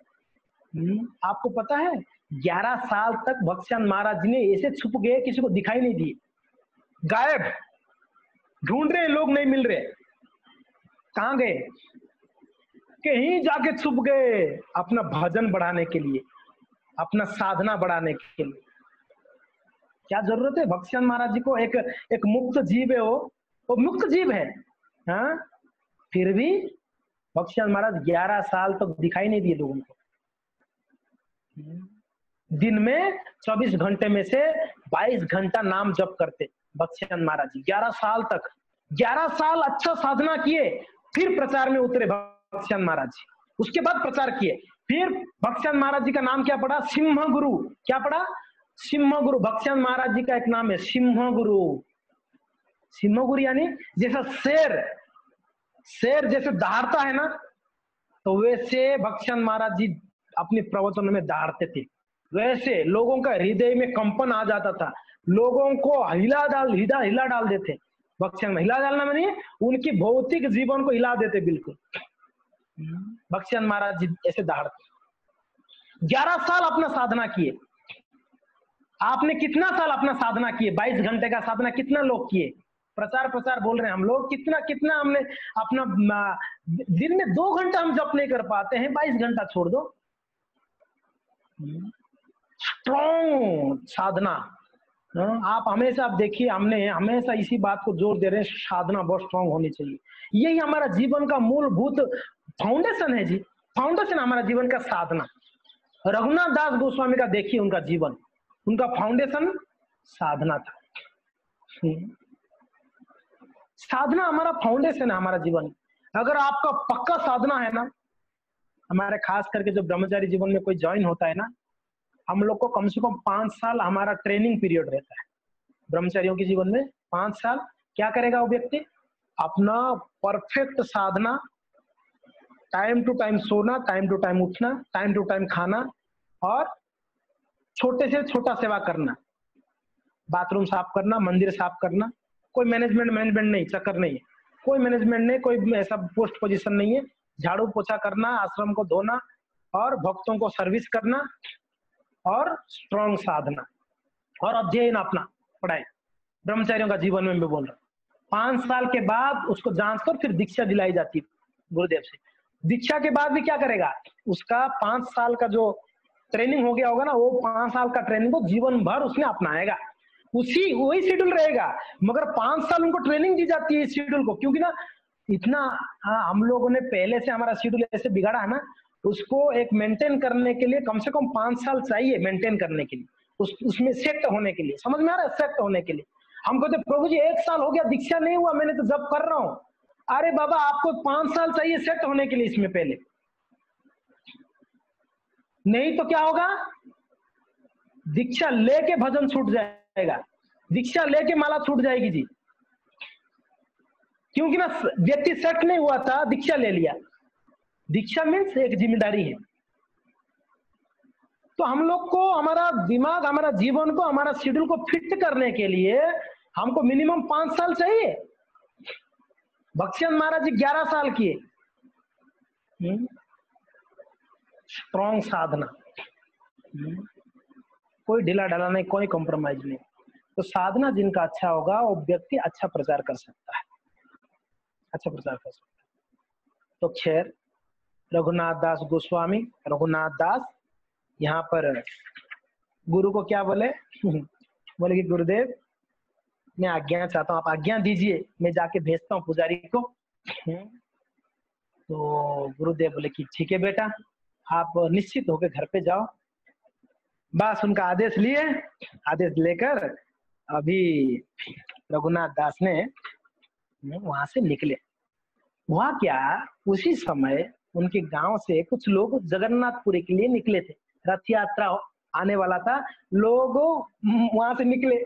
आपको पता है 11 साल तक भक्ष्यान महाराज जी ने ऐसे छुप गए, किसी को दिखाई नहीं दिए, गायब, ढूंढ रहे लोग नहीं मिल रहे, कहां गए? कहीं जाके छुप गए, अपना भजन बढ़ाने के लिए, अपना साधना बढ़ाने के लिए। क्या जरूरत है भक्ष्यान महाराज जी को? एक मुक्त जीव है, वो मुक्त जीव है। हाँ, फिर भी भक्ष्यान महाराज 11 साल तक दिखाई नहीं दिए लोगों को। दिन में 24 घंटे में से 22 घंटा नाम जप करते भक्ष्यान महाराज जी, 11 साल तक। 11 साल अच्छा साधना किए, फिर प्रचार में उतरे भक्ष्यान महाराज जी। उसके बाद प्रचार किए, फिर भक्ष्यान महाराज जी का नाम क्या पड़ा? सिंह गुरु। क्या पड़ा? सिंह गुरु। भक्ष्यान महाराज जी का एक नाम है सिंह गुरु। सिंह गुरु यानी जैसा शेर जैसे दहाड़ता है ना, तो वैसे भक्ष्यान महाराज जी अपने प्रवचन में दहाड़ते थे। वैसे लोगों का हृदय में कंपन आ जाता था, लोगों को हिला डाल देते। भक्ष्यान में हिला डालना मानिए उनकी भौतिक जीवन को हिला देते बिल्कुल। भक्ष्यान महाराज जी ऐसे दहाड़ते। 11 साल अपना साधना किए। आपने कितना साल अपना साधना किए? 22 घंटे का साधना कितना लोग किए? प्रचार बोल रहे हैं हम लोग, कितना हमने अपना दिन में 2 घंटा हम जप नहीं कर पाते हैं, 22 घंटा छोड़ दो। स्ट्रॉन्ग साधना। आप हमेशा देखिए, हमने हमेशा इसी बात को जोर दे रहे हैं, साधना बहुत स्ट्रॉन्ग होनी चाहिए। यही हमारा जीवन का मूलभूत फाउंडेशन है जी, फाउंडेशन हमारा जीवन का साधना। रघुनाथ दास गोस्वामी का देखिए, उनका जीवन, उनका फाउंडेशन साधना था। साधना हमारा फाउंडेशन है हमारा जीवन। अगर आपका पक्का साधना है ना, हमारे खास करके जो ब्रह्मचारी जीवन में कोई ज्वाइन होता है ना, हम लोग को कम से कम 5 साल हमारा ट्रेनिंग पीरियड रहता है ब्रह्मचारियों के जीवन में। 5 साल क्या करेगा वो व्यक्ति? अपना परफेक्ट साधना, टाइम टू टाइम सोना, टाइम टू टाइम उठना, टाइम टू टाइम खाना और छोटे से छोटा सेवा करना, बाथरूम साफ करना, मंदिर साफ करना। कोई मैनेजमेंट मैनेजमेंट नहीं, चक्कर नहीं है, कोई मैनेजमेंट नहीं, कोई ऐसा पोस्ट पोजीशन नहीं है। झाड़ू पोछा करना, आश्रम को धोना और भक्तों को सर्विस करना और स्ट्रॉन्ग साधना और अध्ययन अपना पढ़ाई, ब्रह्मचारियों का जीवन में मैं बोल रहा हूँ। 5 साल के बाद उसको जांच कर फिर दीक्षा दिलाई जाती है गुरुदेव से। दीक्षा के बाद भी क्या करेगा? उसका 5 साल का जो ट्रेनिंग हो गया होगा ना, वो 5 साल का ट्रेनिंग को जीवन भर उसने अपनाएगा, उसी वही शेड्यूल रहेगा। मगर 5 साल उनको ट्रेनिंग दी जाती है इस शेड्यूल को, क्योंकि ना इतना हम लोगों ने पहले से हमारा शेड्यूल ऐसे बिगाड़ा है ना, उसको एक मेंटेन करने के लिए कम से कम 5 साल चाहिए मेंटेन करने के लिए, उसमें सेट होने के लिए। समझ में आ रहा है? सेट होने के लिए। हम कहते प्रभु जी 1 साल हो गया दीक्षा नहीं हुआ, मैंने तो जब कर रहा हूं। अरे बाबा आपको 5 साल चाहिए सेट होने के लिए इसमें पहले, नहीं तो क्या होगा? दीक्षा लेके भजन छूट जाएगा, दीक्षा लेके माला छूट जाएगी जी, क्योंकि ना व्यक्ति सेट नहीं हुआ था, दीक्षा ले लिया। दीक्षा मीन्स एक जिम्मेदारी है। तो हम लोग को हमारा दिमाग, हमारा जीवन को, हमारा शेड्यूल को फिट करने के लिए हमको मिनिमम 5 साल चाहिए। भक्तिचंद महाराज जी 11 साल किए। स्ट्रॉन्ग साधना, कोई ढीला ढाला नहीं, कोई कॉम्प्रोमाइज नहीं। तो साधना जिनका अच्छा होगा वो व्यक्ति अच्छा प्रचार कर सकता है, अच्छा प्रचार कर सकता है। तो खैर रघुनाथ दास गोस्वामी, रघुनाथ दास यहाँ पर गुरु को क्या बोले? बोले कि गुरुदेव मैं आज्ञा चाहता हूँ, आप आज्ञा दीजिए, मैं जाके भेजता हूँ पुजारी को। तो गुरुदेव बोले कि ठीक है बेटा, आप निश्चित होकर घर पे जाओ। बस उनका आदेश लिए, आदेश लेकर अभी रघुनाथ दास ने वहां से निकले। वहां क्या, उसी समय उनके गांव से कुछ लोग जगन्नाथपुरी के लिए निकले थे, रथ यात्रा आने वाला था, लोग वहां से निकले,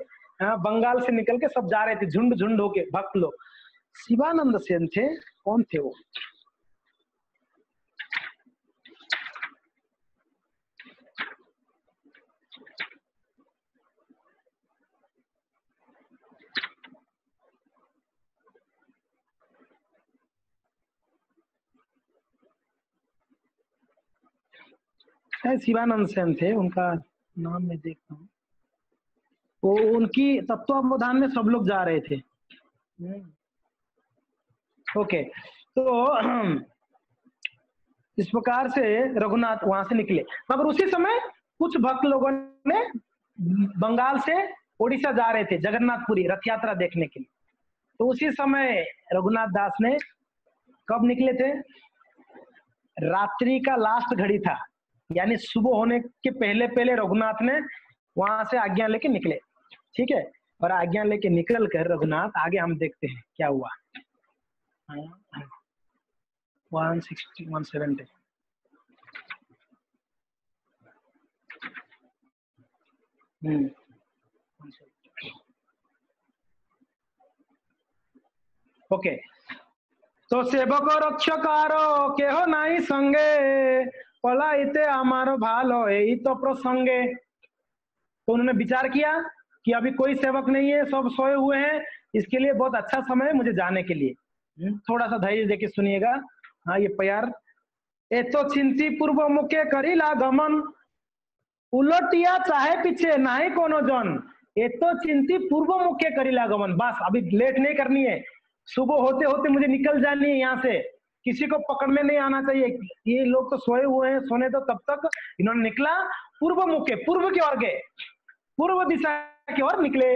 बंगाल से निकल के सब जा रहे थे, झुंड झुंड होके भक्त लोग। शिवानंद सेन थे, कौन थे वो? शिवानंद सेन थे, उनका नाम मैं देखता हूँ। वो उनकी तत्वावधान में सब लोग जा रहे थे। ओके, तो इस प्रकार से रघुनाथ वहां से निकले। मगर उसी समय कुछ भक्त लोगों ने बंगाल से उड़ीसा जा रहे थे जगन्नाथपुरी रथ यात्रा देखने के लिए। तो उसी समय रघुनाथ दास ने कब निकले थे? रात्रि का लास्ट घड़ी था, यानी सुबह होने के पहले पहले रघुनाथ ने वहां से आज्ञा लेके निकले। ठीक है, और आज्ञा लेके निकल कर रघुनाथ आगे हम देखते हैं क्या हुआ। 160 170 ओके। तो सेवक रक्षकार केह नाई संगे, पलाइते आमार भालो यही तो प्रसंगे। तो उन्होंने विचार किया कि अभी कोई सेवक नहीं है, सब सोए हुए हैं, इसके लिए बहुत अच्छा समय है मुझे जाने के लिए। थोड़ा सा धैर्य देके सुनिएगा। हाँ ये प्यार, ए तो चिंती पूर्व मुखे करीला गमन, उलटिया चाहे पीछे नाही कोनो जन। ए तो चिंती पूर्व मुखे करीला गमन, बस अभी लेट नहीं करनी है, सुबह होते होते मुझे निकल जानी है यहाँ से, किसी को पकड़ में नहीं आना चाहिए। ये लोग तो सोए हुए हैं, सोने तो तब तक। इन्होंने निकला पूर्व मुखे, पूर्व की ओर गए, पूर्व दिशा की ओर निकले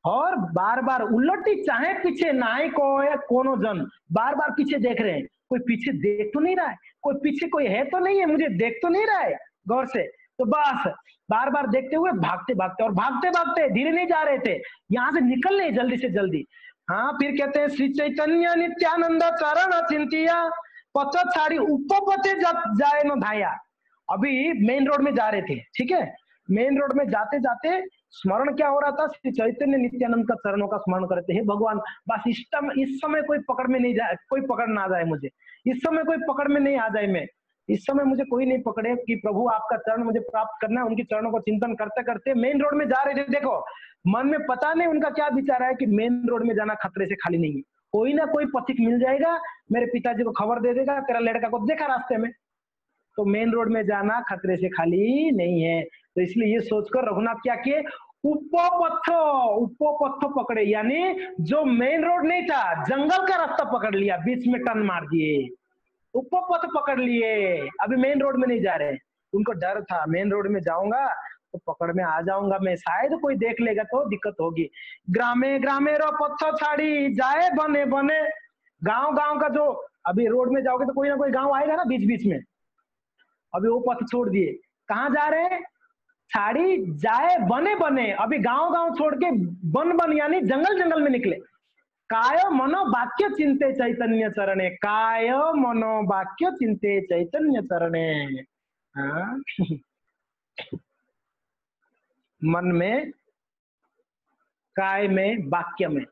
और बार बार उलटी चाहे पीछे नाई को कोनो जन, बार बार पीछे देख रहे हैं, कोई पीछे देख तो नहीं रहा है, कोई पीछे कोई है तो नहीं है, मुझे देख तो नहीं रहा है गौर से। तो बस बार बार देखते हुए भागते भागते, और भागते भागते धीरे नहीं जा रहे थे, यहाँ से निकल रहे जल्दी से जल्दी। हाँ फिर कहते हैं श्री चैतन्य नित्यानंद चरण चिंतिया, पथ छाड़ी उपपथे जब जाए न धाया। अभी मेन रोड में जा रहे थे, ठीक है, मेन रोड में जाते जाते स्मरण क्या हो रहा था, श्री चैतन्य नित्यानंद का चरणों का स्मरण करते हैं। भगवान बस इस समय कोई पकड़ में नहीं जाए, कोई पकड़ ना आ जाए मुझे, इस समय कोई पकड़ में नहीं आ जाए, मैं इस समय मुझे कोई नहीं पकड़े कि प्रभु आपका चरण मुझे प्राप्त करना है। उनके चरणों को चिंतन करते करते मेन रोड में जा रहे थे। देखो मन में पता नहीं उनका क्या विचार है कि मेन रोड में जाना खतरे से खाली नहीं है, कोई ना कोई पथिक मिल जाएगा, मेरे पिताजी को खबर दे देगा, तेरा लड़का को देखा रास्ते में। तो मेन रोड में जाना खतरे से खाली नहीं है। तो इसलिए ये सोचकर रघुनाथ क्या किए, उपपथ पकड़े, यानी जो मेन रोड नहीं था जंगल का रास्ता पकड़ लिया, बीच में टर्न मार दिए, उपपथ पकड़ लिए। अभी मेन रोड में नहीं जा रहे, उनको डर था मेन रोड में जाऊंगा तो पकड़ में आ जाऊंगा मैं, शायद कोई देख लेगा तो दिक्कत होगी। ग्रामे ग्रामे रो पत्थर छाड़ी जाए बने बने, गांव गांव का जो, अभी रोड में जाओगे तो कोई ना कोई गांव आएगा ना बीच बीच में, अभी वो पथ छोड़ दिए, कहाँ जा रहे हैं, छाड़ी जाए बने बने, अभी गांव गांव छोड़ के बन बन यानी जंगल जंगल में निकले। काय मनो वाक्य चिंते चैतन्य चरणे, काय मनो वाक्य चिंते चैतन्य चरणे। हाँ? मन में, काय में, वाक्य में,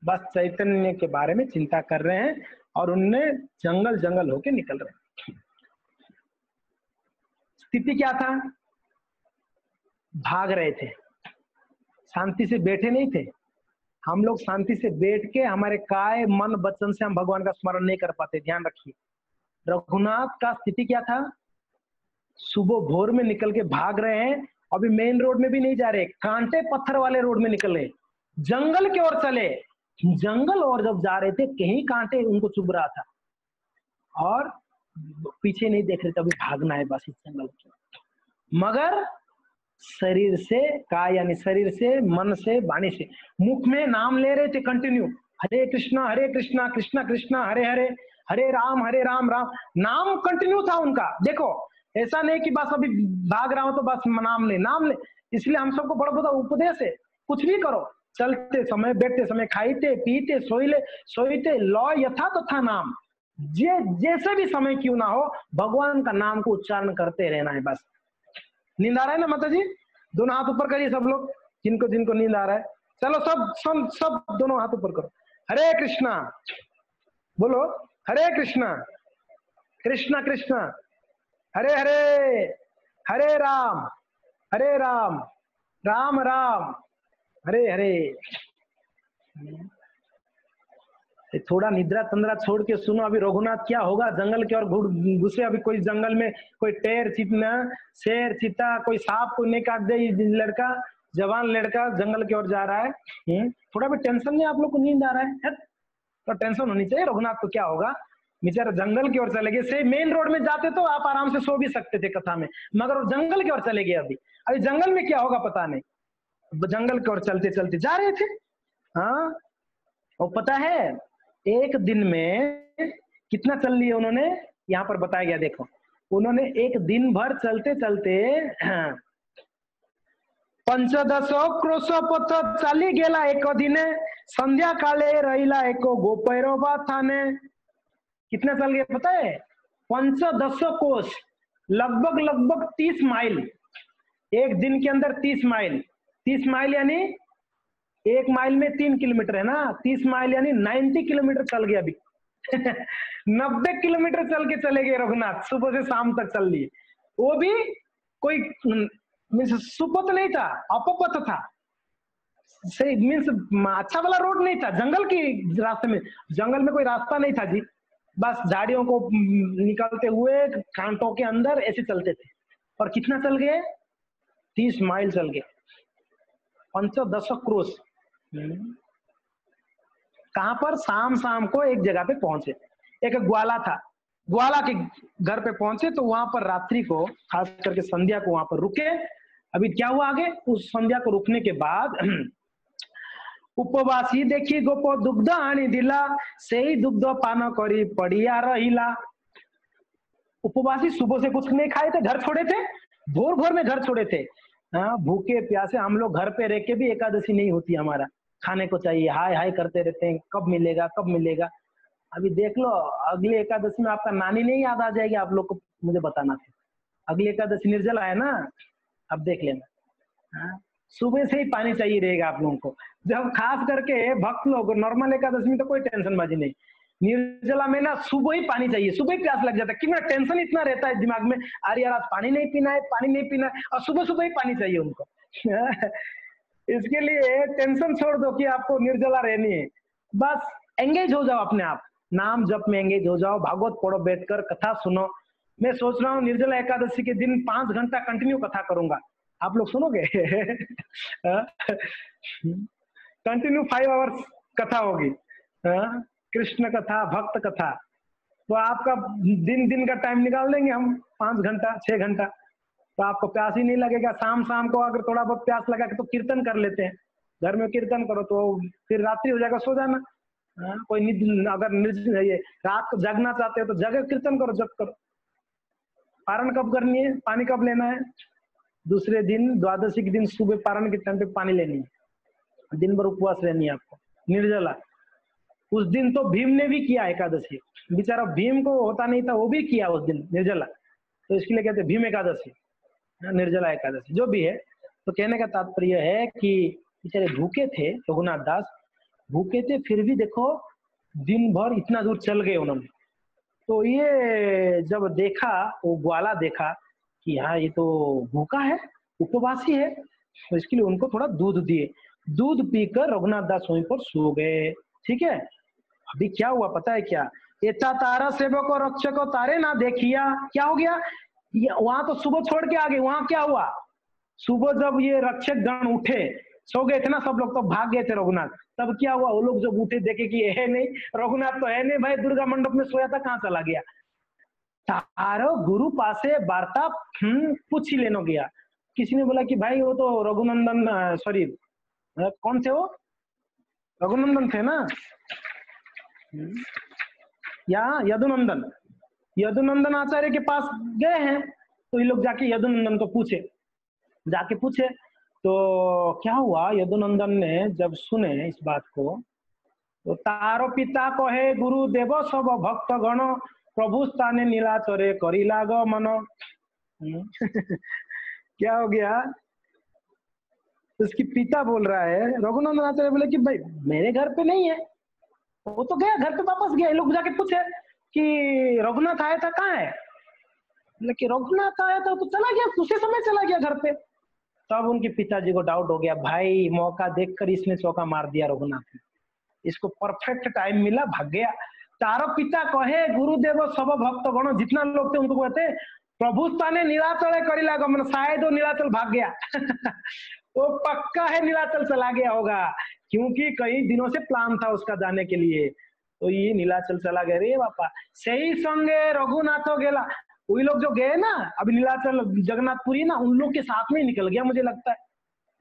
बस चैतन्य के बारे में चिंता कर रहे हैं और उनने जंगल जंगल होके निकल रहे हैं। स्थिति क्या था, भाग रहे थे, शांति से बैठे नहीं थे। हम लोग शांति से बैठ के हमारे काय मन वचन से हम भगवान का स्मरण नहीं कर पाते, ध्यान रखिए। रघुनाथ का स्थिति क्या था, सुबह भोर में निकल के भाग रहे हैं, अभी मेन रोड में भी नहीं जा रहे, कांटे पत्थर वाले रोड में निकल रहे, जंगल की ओर चले। जंगल और जब जा रहे थे कहीं कांटे उनको चुभ रहा था और पीछे नहीं देख रहे थे, अभी भागना है बस इस जंगल की। मगर शरीर से, काय यानी शरीर से, मन से, वाणी से, मुख में नाम ले रहे थे कंटिन्यू, हरे कृष्णा कृष्णा कृष्णा हरे हरे, हरे राम राम नाम कंटिन्यू था उनका। देखो ऐसा नहीं कि बस अभी भाग रहा हूं तो बस नाम ले। इसलिए हम सबको बड़ा बड़ा उपदेश है, कुछ भी करो, चलते समय, बैठते समय, खाईते पीते सोईते लो यथा तथा नाम, जैसे भी समय क्यों ना हो भगवान का नाम को उच्चारण करते रहना है बस। नींद आ रहा है ना माता जी, दोनों हाथ ऊपर करिए सब लोग, जिनको जिनको नींद आ रहा है, चलो सब दोनों हाथ ऊपर करो। हरे कृष्णा बोलो, हरे कृष्णा कृष्णा कृष्णा हरे हरे, हरे राम राम राम हरे हरे। थोड़ा निद्रा तंद्रा छोड़ के सुनो, अभी रघुनाथ क्या होगा, जंगल की ओर घुसे, अभी कोई जंगल में कोई टेर चीतना, शेर चीता, कोई सांप को नहीं काट दे, लड़का जवान लड़का जंगल की ओर जा रहा है। थोड़ा भी टेंशन नहीं, आप लोग को नींद आ रहा है तो टेंशन होनी चाहिए। रघुनाथ को क्या होगा, बेचारा जंगल की ओर चले गए। से मेन रोड में जाते तो आप आराम से सो भी सकते थे कथा में, मगर वो जंगल की ओर चले गए। अभी जंगल में क्या होगा पता नहीं, जंगल की ओर चलते चलते जा रहे थे। हाँ, और पता है एक दिन में कितना चल लिए उन्होंने, यहाँ पर बताया गया, देखो उन्होंने एक दिन भर चलते चलते 15 क्रोश पथ चली गेला एक दिने, संध्या काले रहिला एको गोपैरवा थाने। कितना चल गए पता है, 15 कोस, लगभग 30 माइल, एक दिन के अंदर 30 माइल। 30 माइल यानी 1 माइल में 3 किलोमीटर है ना, 30 माइल यानी 90 किलोमीटर चल गए अभी 90 किलोमीटर चल के चले गए रघुनाथ, सुबह से शाम तक चल लिए। वो भी कोई मीन्स सुपथ नहीं था, अपपथ था, सही मीन्स अच्छा वाला रोड नहीं था, जंगल की रास्ते में, जंगल में कोई रास्ता नहीं था जी, बस झाड़ियों को निकलते हुए कांटों के अंदर ऐसे चलते थे। और कितना चल गए, 30 माइल चल गए, 15 क्रोश। कहां पर, शाम को एक जगह पे पहुंचे, एक ग्वाला था, ग्वाला के घर पे पहुंचे तो वहां पर रात्रि को, खास करके संध्या को वहां पर रुके। अभी क्या हुआ आगे, उस संध्या को रुकने के बाद उपवासी देखी गोप दुग्ध आनी दिला, से ही दुग्ध पान करी पड़िया रहिला। उपवासी सुबह से कुछ नहीं खाए थे, घर छोड़े थे, भोर में घर छोड़े थे। हाँ, भूखे प्यासे हम लोग घर पे रह के भी एकादशी नहीं होती हमारा, खाने को चाहिए, हाय हाय करते रहते हैं, कब मिलेगा कब मिलेगा। अभी देख लो अगले एकादशी में आपका नानी नहीं याद आ जाएगी, आप लोग को मुझे बताना था। अगली एकादशी निर्जला है ना, अब देख लेना। हाँ, सुबह से ही पानी चाहिए रहेगा आप लोगों को। जब खास करके भक्त लोग नॉर्मल एकादशी में तो कोई टेंशन बाजी नहीं, निर्जला में ना सुबह ही पानी चाहिए, सुबह ही प्यास लग जाता है, क्योंकि टेंशन इतना रहता है दिमाग में, अरे यार आज पानी नहीं पीना है, पानी नहीं पीना है, और सुबह सुबह ही पानी चाहिए उनको। इसके लिए टेंशन छोड़ दो कि आपको निर्जला रहनी है, बस एंगेज हो जाओ अपने आप, नाम जप में एंगेज हो जाओ, भागवत पढ़ो, बैठकर कथा सुनो। मैं सोच रहा हूँ निर्जला एकादशी के दिन 5 घंटा कंटिन्यू कथा करूंगा, आप लोग सुनोगे? कंटिन्यू 5 आवर्स कथा होगी, कृष्ण कथा, भक्त कथा। तो आपका दिन दिन का टाइम निकाल देंगे हम, 5 घंटा 6 घंटा, तो आपको प्यास ही नहीं लगेगा। शाम शाम को अगर थोड़ा बहुत प्यास लगा तो कीर्तन कर लेते हैं, घर में कीर्तन करो, तो फिर रात्रि हो जाएगा, सो जाना। कोई अगर ये रात को जगना चाहते हो तो जगह कीर्तन करो, जप करो। पारण कब करनी है, पानी कब लेना है? दूसरे दिन द्वादशी के दिन सुबह पारण के टाइम पे पानी लेनी है, दिन भर उपवास रहनी है आपको, निर्जला। उस दिन तो भीम ने भी किया एकादशी, बेचारा भीम को होता नहीं था, वो भी किया उस दिन निर्जला, तो इसके लिए कहते हैं भीम एकादशी, निर्जला एकादशी जो भी है। तो कहने का तात्पर्य है कि बेचारे भूखे थे, रघुनाथ दास भूखे थे, फिर भी देखो दिन भर इतना दूर चल गए उन्होंने। तो ये जब देखा, वो ग्वाला देखा कि हाँ ये तो भूखा है, उपवासी है, तो इसके लिए उनको थोड़ा दूध दिए। दूध पीकर रघुनाथ दास वहीं पर सो गए। ठीक है, अभी क्या हुआ पता है क्या? एता तारा सेवक और रक्षक तारे ना देखिया, क्या हो गया? वहां तो सुबह छोड़ के आ गए, वहां क्या हुआ? सुबह जब ये रक्षक गण उठे, सो गए थे ना सब लोग, तो भाग गए थे रघुनाथ, तब क्या हुआ? वो लोग जब उठे देखे कि है नहीं, रघुनाथ तो है नहीं भाई, दुर्गा मंडप में सोया था, कहाँ चला गया? तारो गुरु पासे वार्ता पूछ ही लेनो गया। किसी ने बोला कि भाई वो तो रघुनंदन, सॉरी कौन थे वो? रघुनंदन थे ना, या यदुनंदन, यदुनंदन आचार्य के पास गए हैं, तो ये लोग जाके यदुनंदन को पूछे, जाके पूछे तो क्या हुआ? यदुनंदन ने जब सुने इस बात को, तो तारो पिता कहे गुरु देव सब भक्त गण प्रभु स्थाने नीलाचरे करी लाग मन। क्या हो गया? उसकी पिता बोल रहा है, रघुनंदन आचार्य बोले कि भाई मेरे घर पे नहीं है, वो तो गया घर पे वापस गया। लोग जाके पूछे कि रघुनाथ आया था, कहाँ है? लेकिन रघुनाथ आया था तो चला गया, उसी समय चला गया घर पे। तब उनके पिताजी को डाउट हो गया, भाई मौका देखकर इसने चौका मार दिया रघुनाथ ने, इसको परफेक्ट टाइम मिला, भाग गया। तारो पिता कहे गुरुदेव सब भक्त गण, जितना लोग थे उनको कहते प्रभु स्थाने नीलाचल करी लागा, मतलब शायद वो नीलाचल भाग गया। वो पक्का है नीलाचल चला गया होगा, क्योंकि कई दिनों से प्लान था उसका जाने के लिए, तो ये नीलाचल चला गया रे बापा। सही संगे रघुनाथो गेला, वही लोग जो गए ना अभी नीलाचल जगन्नाथपुरी ना, उन लोग के साथ में निकल गया मुझे लगता है,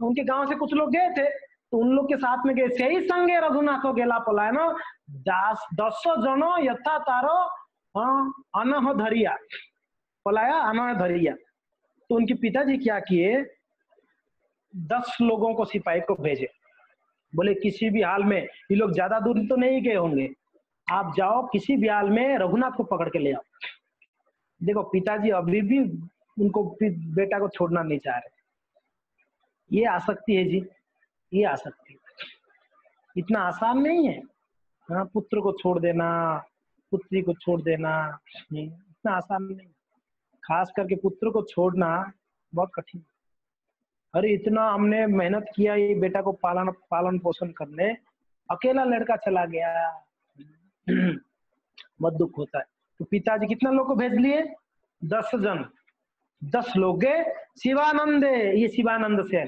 उनके गांव से कुछ लोग गए थे, तो उन लोग के साथ में गए। सही संगे रघुनाथो गेला पलायन 10 जन यथा तारो अनह धरिया, पलाया अनह धरिया। तो उनके पिताजी क्या किए, 10 लोगों को सिपाही को भेजे, बोले किसी भी हाल में, ये लोग ज्यादा दूर तो नहीं गए होंगे, आप जाओ किसी भी हाल में रघुनाथ को पकड़ के ले आओ। देखो पिताजी अभी भी उनको बेटा को छोड़ना नहीं चाह रहे, ये आसक्ति है जी, ये आसक्ति इतना आसान नहीं है। हाँ, पुत्र को छोड़ देना, पुत्री को छोड़ देना इतना आसान नहीं, खास करके पुत्र को छोड़ना बहुत कठिन। अरे इतना हमने मेहनत किया ये बेटा को पालन पोषण करने, अकेला लड़का चला गया, बहुत दुख होता है। तो पिताजी कितना लोग को भेज लिए? 10 जन, 10 लोग गए। शिवानंद, ये शिवानंद से,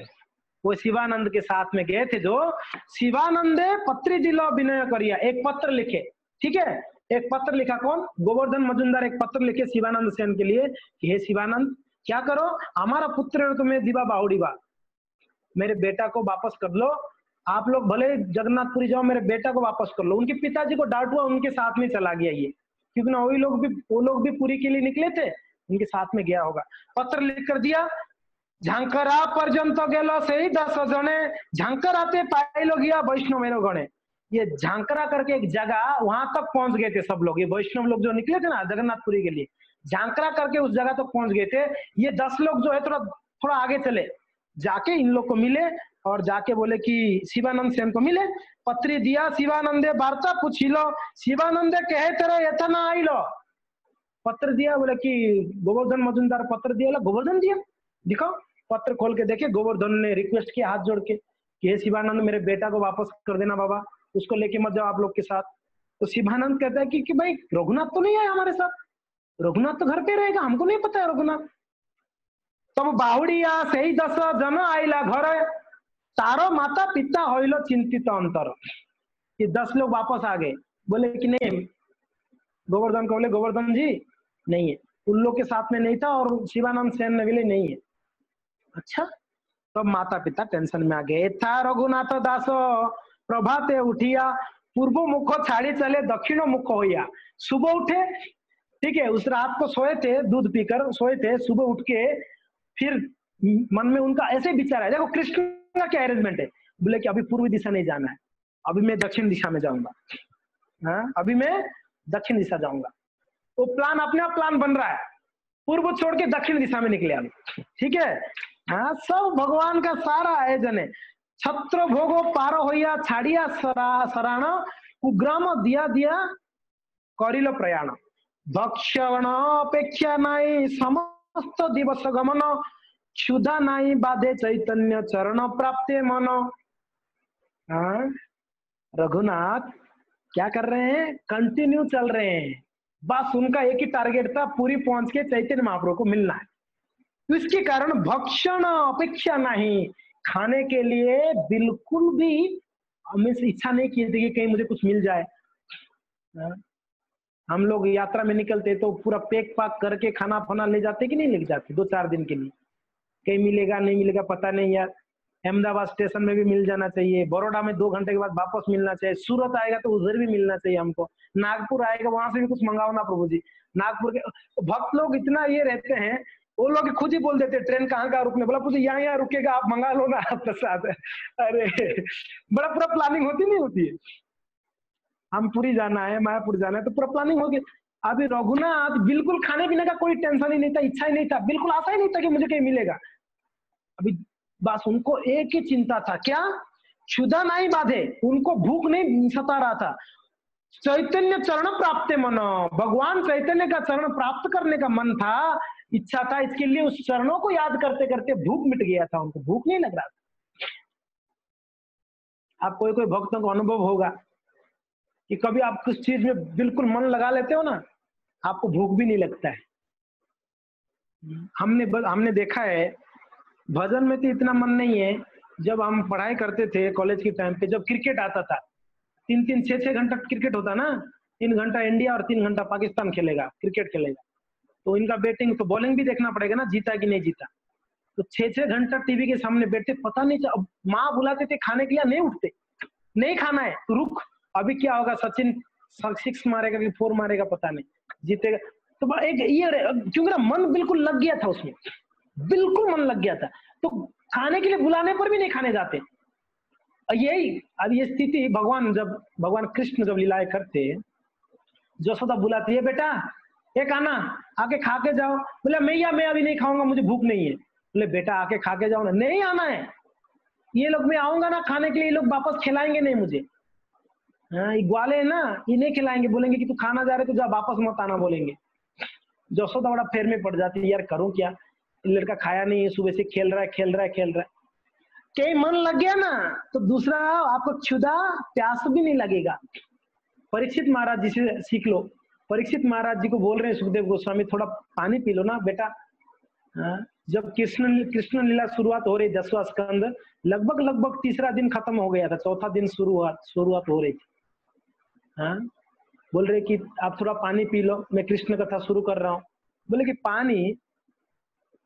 वो शिवानंद के साथ में गए थे, जो शिवानंदे पत्री दिलो विनय करिया, एक पत्र लिखे। ठीक है, एक पत्र लिखा, कौन? गोवर्धन मजुमदार एक पत्र लिखे शिवानंद सेन के लिए कि हे शिवानंद, क्या करो, हमारा पुत्र तुम्हें दिवा बाहुड़ीबा, मेरे बेटा को वापस कर लो, आप लोग भले जगन्नाथपुरी जाओ, मेरे बेटा को वापस कर लो। उनके पिताजी को डांट हुआ, उनके साथ में चला गया ये, क्योंकि ना वो लोग भी पुरी के लिए निकले थे, उनके साथ में गया होगा। पत्र लिख कर दिया, झांकरा पर्यंत गेलो से ही 10 जने झांकर आते पाइलो गया वैष्णव मेरो गणे। ये झांकरा करके एक जगह, वहां तक पहुंच गए थे सब लोग, ये वैष्णव लोग जो निकले थे ना जगन्नाथपुरी के लिए, झांकरा करके उस जगह तक पहुंच गए थे। ये 10 लोग जो है थोड़ा आगे चले, जाके इन लोग को मिले और जाके बोले कि शिवानंद सेन को मिले, पत्री दिया शिवानंदे वार्ता पूछिलो, शिवानंदे कहे तेरे यथना आइलो, पत्र दिया, बोले कि गोवर्धन मजुमदार पत्र दिया, गोवर्धन दिया, दिखाओ। पत्र खोल के देखे, गोवर्धन ने रिक्वेस्ट किया हाथ जोड़ के कि हे शिवानंद मेरे बेटा को वापस कर देना बाबा, उसको लेके मत जाओ आप लोग के साथ। तो शिवानंद कहता है कि भाई रघुनाथ तो नहीं है हमारे साथ, रघुनाथ तो घर पे रहेगा, हमको नहीं पता है रघुनाथ। तब बाहुड़िया सही 10 जन आइला घर, तारो माता पिता होइलो चिंतित अंतर, कि 10 लोग वापस आ गए, बोले कि नहीं, गोवर्धन को बोले गोवर्धन जी नहीं है, उन लोग के साथ में नहीं था, और शिवानंद सेन ने बोले नहीं है। अच्छा, तब माता पिता टेंशन में आ गए। था रघुनाथ दास प्रभाते उठिया, पूर्व मुख छाड़ी चले दक्षिण मुख होया। सुबह उठे, ठीक है, उस रात को सोए थे, दूध पीकर सोए थे, सुबह उठ के फिर मन में उनका ऐसे विचार है, देखो कृष्ण का क्या अरेंजमेंट है, बोले कि अभी पूर्वी दिशा नहीं जाना है, अभी मैं दक्षिण दिशा में जाऊंगा, हाँ अभी मैं दक्षिण दिशा जाऊंगा। तो प्लान अपने आप प्लान बन रहा है, पूर्व छोड़ के दक्षिण दिशा में निकले अभी, ठीक है। हाँ, सब भगवान का सारा आयोजन है। छत्र भोगो पार होइया छाड़िया सराण, कुग्राम दिया दिया करिल प्रयाण, भक्षण अपेक्षा नाई समस्त दिवस गमन, क्षुधा नाई बाधे चैतन्य चरण प्राप्ते मन। हाँ, रघुनाथ क्या कर रहे हैं, कंटिन्यू चल रहे हैं, बस उनका एक ही टारगेट था, पूरी पहुंच के चैतन्य महाप्रभु को मिलना है। तो इसके कारण भक्षण अपेक्षा नहीं, खाने के लिए बिल्कुल भी हमें इच्छा नहीं की थी कि कहीं मुझे कुछ मिल जाए। हम लोग यात्रा में निकलते तो पूरा पैक पाक करके खाना फाना ले जाते कि नहीं ले जाते, 2-4 दिन के लिए, कहीं मिलेगा नहीं मिलेगा पता नहीं यार। अहमदाबाद स्टेशन में भी मिल जाना चाहिए, बड़ौदा में 2 घंटे के बाद वापस मिलना चाहिए, सूरत आएगा तो उधर भी मिलना चाहिए हमको, नागपुर आएगा वहां से भी कुछ मंगाओ ना प्रभु जी। नागपुर के भक्त लोग इतना ये रहते हैं, वो लोग खुद ही बोल देते ट्रेन कहाँ कहाँ रुकने, बोला पूछे यहाँ यहाँ रुकेगा, आप मंगा लो ना प्रसाद। अरे बड़ा पूरा प्लानिंग होती नहीं होती है, हम पुरी जाना है, मायापुर जाना है, तो पूरा प्लानिंग हो गया। अभी रघुनाथ बिल्कुल खाने पीने का कोई टेंशन ही नहीं था, इच्छा ही नहीं था, बिल्कुल आशा ही नहीं था कि मुझे कहीं मिलेगा। अभी बस उनको एक ही चिंता था, क्या, क्षुधा नहीं बाधे, उनको भूख नहीं सता रहा था, चैतन्य चरण प्राप्त मन, भगवान चैतन्य का चरण प्राप्त करने का मन था, इच्छा था, इसके लिए उस चरणों को याद करते करते भूख मिट गया था, उनको भूख नहीं लग रहा था। आप कोई कोई भक्तों का अनुभव होगा कि कभी आप किस चीज में बिल्कुल मन लगा लेते हो ना, आपको भूख भी नहीं लगता है। हमने देखा है, भजन में तो इतना मन नहीं है, जब हम पढ़ाई करते थे कॉलेज के टाइम पे, जब क्रिकेट आता था, 3-3, 6-6 घंटा क्रिकेट होता ना, 3 घंटा इंडिया और 3 घंटा पाकिस्तान खेलेगा, क्रिकेट खेलेगा, तो इनका बैटिंग तो बॉलिंग भी देखना पड़ेगा ना, जीता कि नहीं जीता। तो 6-6 घंटा टीवी के सामने बैठते, पता नहीं, माँ बुलाते थे खाने के लिए, नहीं उठते, नहीं खाना है तो रुक, अभी क्या होगा, सचिन 6 मारेगा कि 4 मारेगा पता नहीं, जीतेगा। तो एक ये क्योंकि ना मन बिल्कुल लग गया था उसमें, बिल्कुल मन लग गया था, तो खाने के लिए बुलाने पर भी नहीं खाने जाते। यही अब ये स्थिति भगवान कृष्ण जब लीलाएं करते, यशोदा बुलाती है, बेटा एक आना, आके खा के जाओ, बोले मैया मैं अभी नहीं खाऊंगा, मुझे भूख नहीं है। बोले बेटा आके खा के जाओ ना, नहीं आना है, ये लोग मैं आऊंगा ना खाने के लिए, ये लोग वापस खिलाएंगे नहीं मुझे, हाँ ये ग्वाले है ना, ये नहीं खिलाएंगे, बोलेंगे कि तू खाना जा रहे तो जा वापस मत आना बोलेंगे। यशोदा बड़ा फेर में पड़ जाती है, यार करूं क्या, लड़का खाया नहीं है, सुबह से खेल रहा है, कहीं मन लग गया ना तो दूसरा आपको क्षुधा प्यास भी नहीं लगेगा। परीक्षित महाराज जी से सीख लो, परीक्षित महाराज जी को बोल रहे हैं सुखदेव गोस्वामी, थोड़ा पानी पी लो ना बेटा। जब कृष्ण लीला शुरुआत हो रही, 10वां स्कंद लगभग तीसरा दिन खत्म हो गया था, चौथा दिन शुरुआत हो रही थी। हाँ, बोल रहे कि आप थोड़ा पानी पी लो, मैं कृष्ण कथा शुरू कर रहा हूँ। बोले कि पानी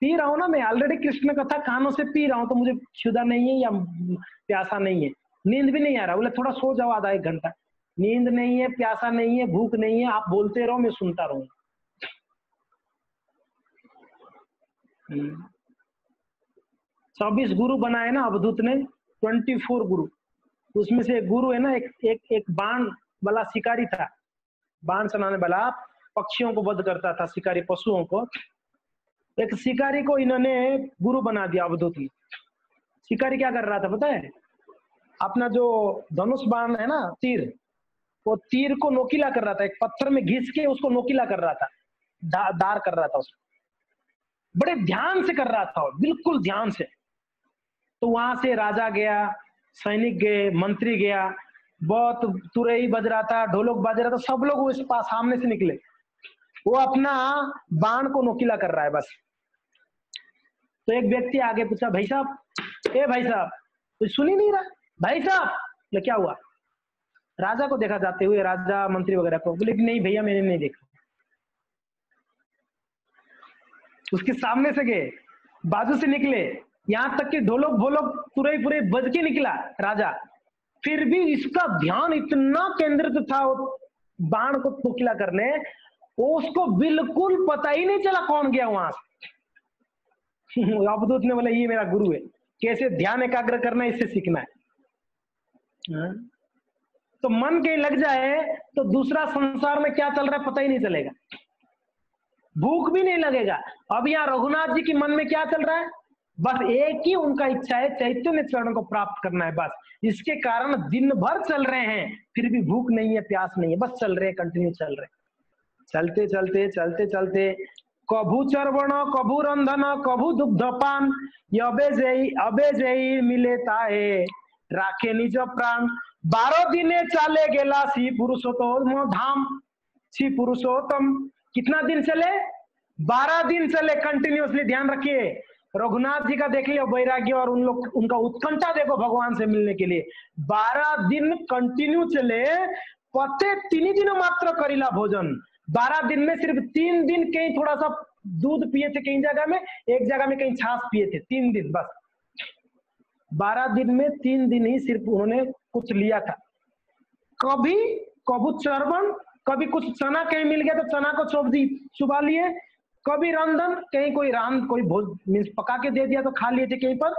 पी रहा हूँ ना, मैं ऑलरेडी कृष्ण कथा कानों से पी रहा हूँ, तो मुझे क्षुधा नहीं है या प्यासा नहीं है, नींद भी नहीं आ रहा। बोले थोड़ा सो जाओ आधा 1 घंटा, नींद नहीं है, प्यासा नहीं है, भूख नहीं है, आप बोलते रहो मैं सुनता रहूंगा। 24 गुरु बनाए ना अवधूत ने, 24 गुरु, उसमें से एक गुरु है ना, एक बाण वाला शिकारी था, बाण चलाने वाला, पक्षियों को वध करता था, शिकारी पशुओं को। एक शिकारी को इन्होंने गुरु बना दिया अवधूत ने। शिकारी क्या कर रहा था पता है? अपना जो धनुष बाण है ना, तीर, वो तीर को नोकीला कर रहा था, एक पत्थर में घिस के उसको नोकीला कर रहा था, दार कर रहा था उसको, बड़े ध्यान से कर रहा था, बिल्कुल ध्यान से। तो वहां से राजा गया, सैनिक गए, मंत्री गया, बहुत तुरई बज रहा था, ढोलक बज रहा था, सब लोग उस पास सामने से निकले। वो अपना बाण को नोकीला कर रहा है बस। तो एक व्यक्ति आगे पूछा, भाई साहब, ए भाई साहब, कुछ सुन ही नहीं रहा भाई साहब? बोले क्या हुआ? राजा को देखा जाते हुए, राजा मंत्री वगैरह को। बोले नहीं भैया मैंने नहीं देखा। उसके सामने से गए, बाजू से निकले, यहां तक कि ढोलक भोलक तुरई पुरे बज के निकला राजा, फिर भी इसका ध्यान इतना केंद्रित था बाण को नोकीला करने, वो उसको बिल्कुल पता ही नहीं चला कौन गया वहां से। अवधूत ने बोला ये मेरा गुरु है, कैसे ध्यान एकाग्र करना है इससे सीखना है। तो मन कहीं लग जाए तो दूसरा संसार में क्या चल रहा है पता ही नहीं चलेगा, भूख भी नहीं लगेगा। अब यहाँ रघुनाथ जी के मन में क्या चल रहा है? बस एक ही उनका इच्छा है, चैतन्य चरण को प्राप्त करना है बस। इसके कारण दिन भर चल रहे हैं, फिर भी भूख नहीं है, प्यास नहीं है, बस चल रहे, कंटिन्यू चल रहे, चलते चलते चलते चलते कभू चरवण कभू रंधन कभू दुग्धपान, अबे जई मिले ताहे राखे निज प्राण। 12 दिने चाले गेला श्री पुरुषोत्तम धाम। श्री पुरुषोत्तम कितना दिन चले? 12 दिन चले कंटिन्यूअसली। ध्यान रखिए, रघुनाथ जी का देख लियो वैराग्य और उनका उत्कंठा देखो भगवान से मिलने के लिए। 12 दिन कंटिन्यू चले, पते 3 दिन मात्र करीला भोजन। 12 दिन में सिर्फ 3 दिन कहीं थोड़ा सा दूध पिए थे, कहीं जगह में, एक जगह में कहीं छाछ पिए थे, 3 दिन बस। 12 दिन में 3 दिन ही सिर्फ उन्होंने कुछ लिया था। कभी चरवन, कभी कुछ चना कहीं मिल गया तो चना को चुबा लिए, कभी रंधन, कहीं कोई भोज मीन्स पका के दे दिया तो खा लिए थे कहीं पर,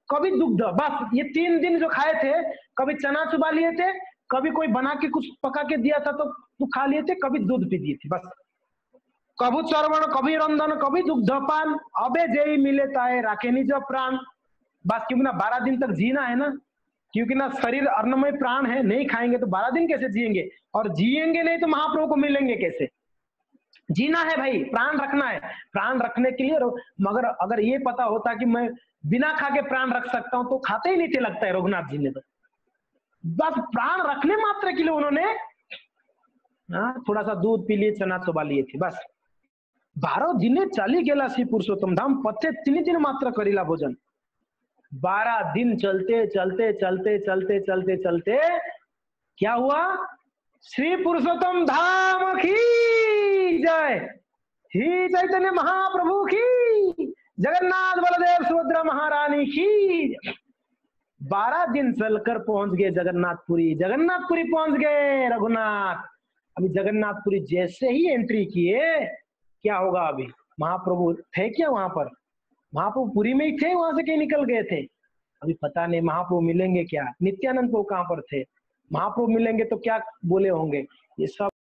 कभी दुग्ध, बस ये 3 दिन जो खाए थे, कभी चना चुबा लिए थे, कभी कोई बना के कुछ पका के दिया था तो खा लिए थे, कभी दूध पी दिए थे बस। कभू चरवण कभी रंधन कभी दुग्धपान, अबे जय मिले ताए राखे निज प्राण। बस क्योंकि ना 12 दिन तक जीना है ना, क्योंकि ना शरीर अन्नमय प्राण है, नहीं खाएंगे तो 12 दिन कैसे जिएंगे, और जिएंगे नहीं तो महाप्रभु को मिलेंगे कैसे? जीना है भाई, प्राण रखना है। प्राण रखने के लिए मगर अगर ये पता होता कि मैं बिना खा के प्राण रख सकता हूं तो खाते ही नहीं थे, लगता है रघुनाथ जी ने तो। बस प्राण रखने मात्र के लिए उन्होंने थोड़ा सा दूध पी लिए, चना चबा लिए थे बस। 12 दिने चाली गेला श्री पुरुषोत्तम धाम, पथे 3 दिन मात्र करीला भोजन। 12 दिन चलते चलते चलते चलते चलते चलते क्या हुआ? श्री पुरुषोत्तम धाम की जय, ही चैतन्य महाप्रभु की, जगन्नाथ बलदेव सुभद्रा महारानी की। 12 दिन चलकर पहुंच गए जगन्नाथपुरी। जगन्नाथपुरी पहुंच गए रघुनाथ। अभी जगन्नाथपुरी जैसे ही एंट्री किए, क्या होगा? अभी महाप्रभु थे क्या वहां पर? महाप्रभु पुरी में ही थे, वहां से कहीं निकल गए थे? अभी पता नहीं महाप्रभु मिलेंगे क्या। नित्यानंद प्रभु कहां पर थे? महाप्रभु मिलेंगे तो क्या बोले होंगे, ये सब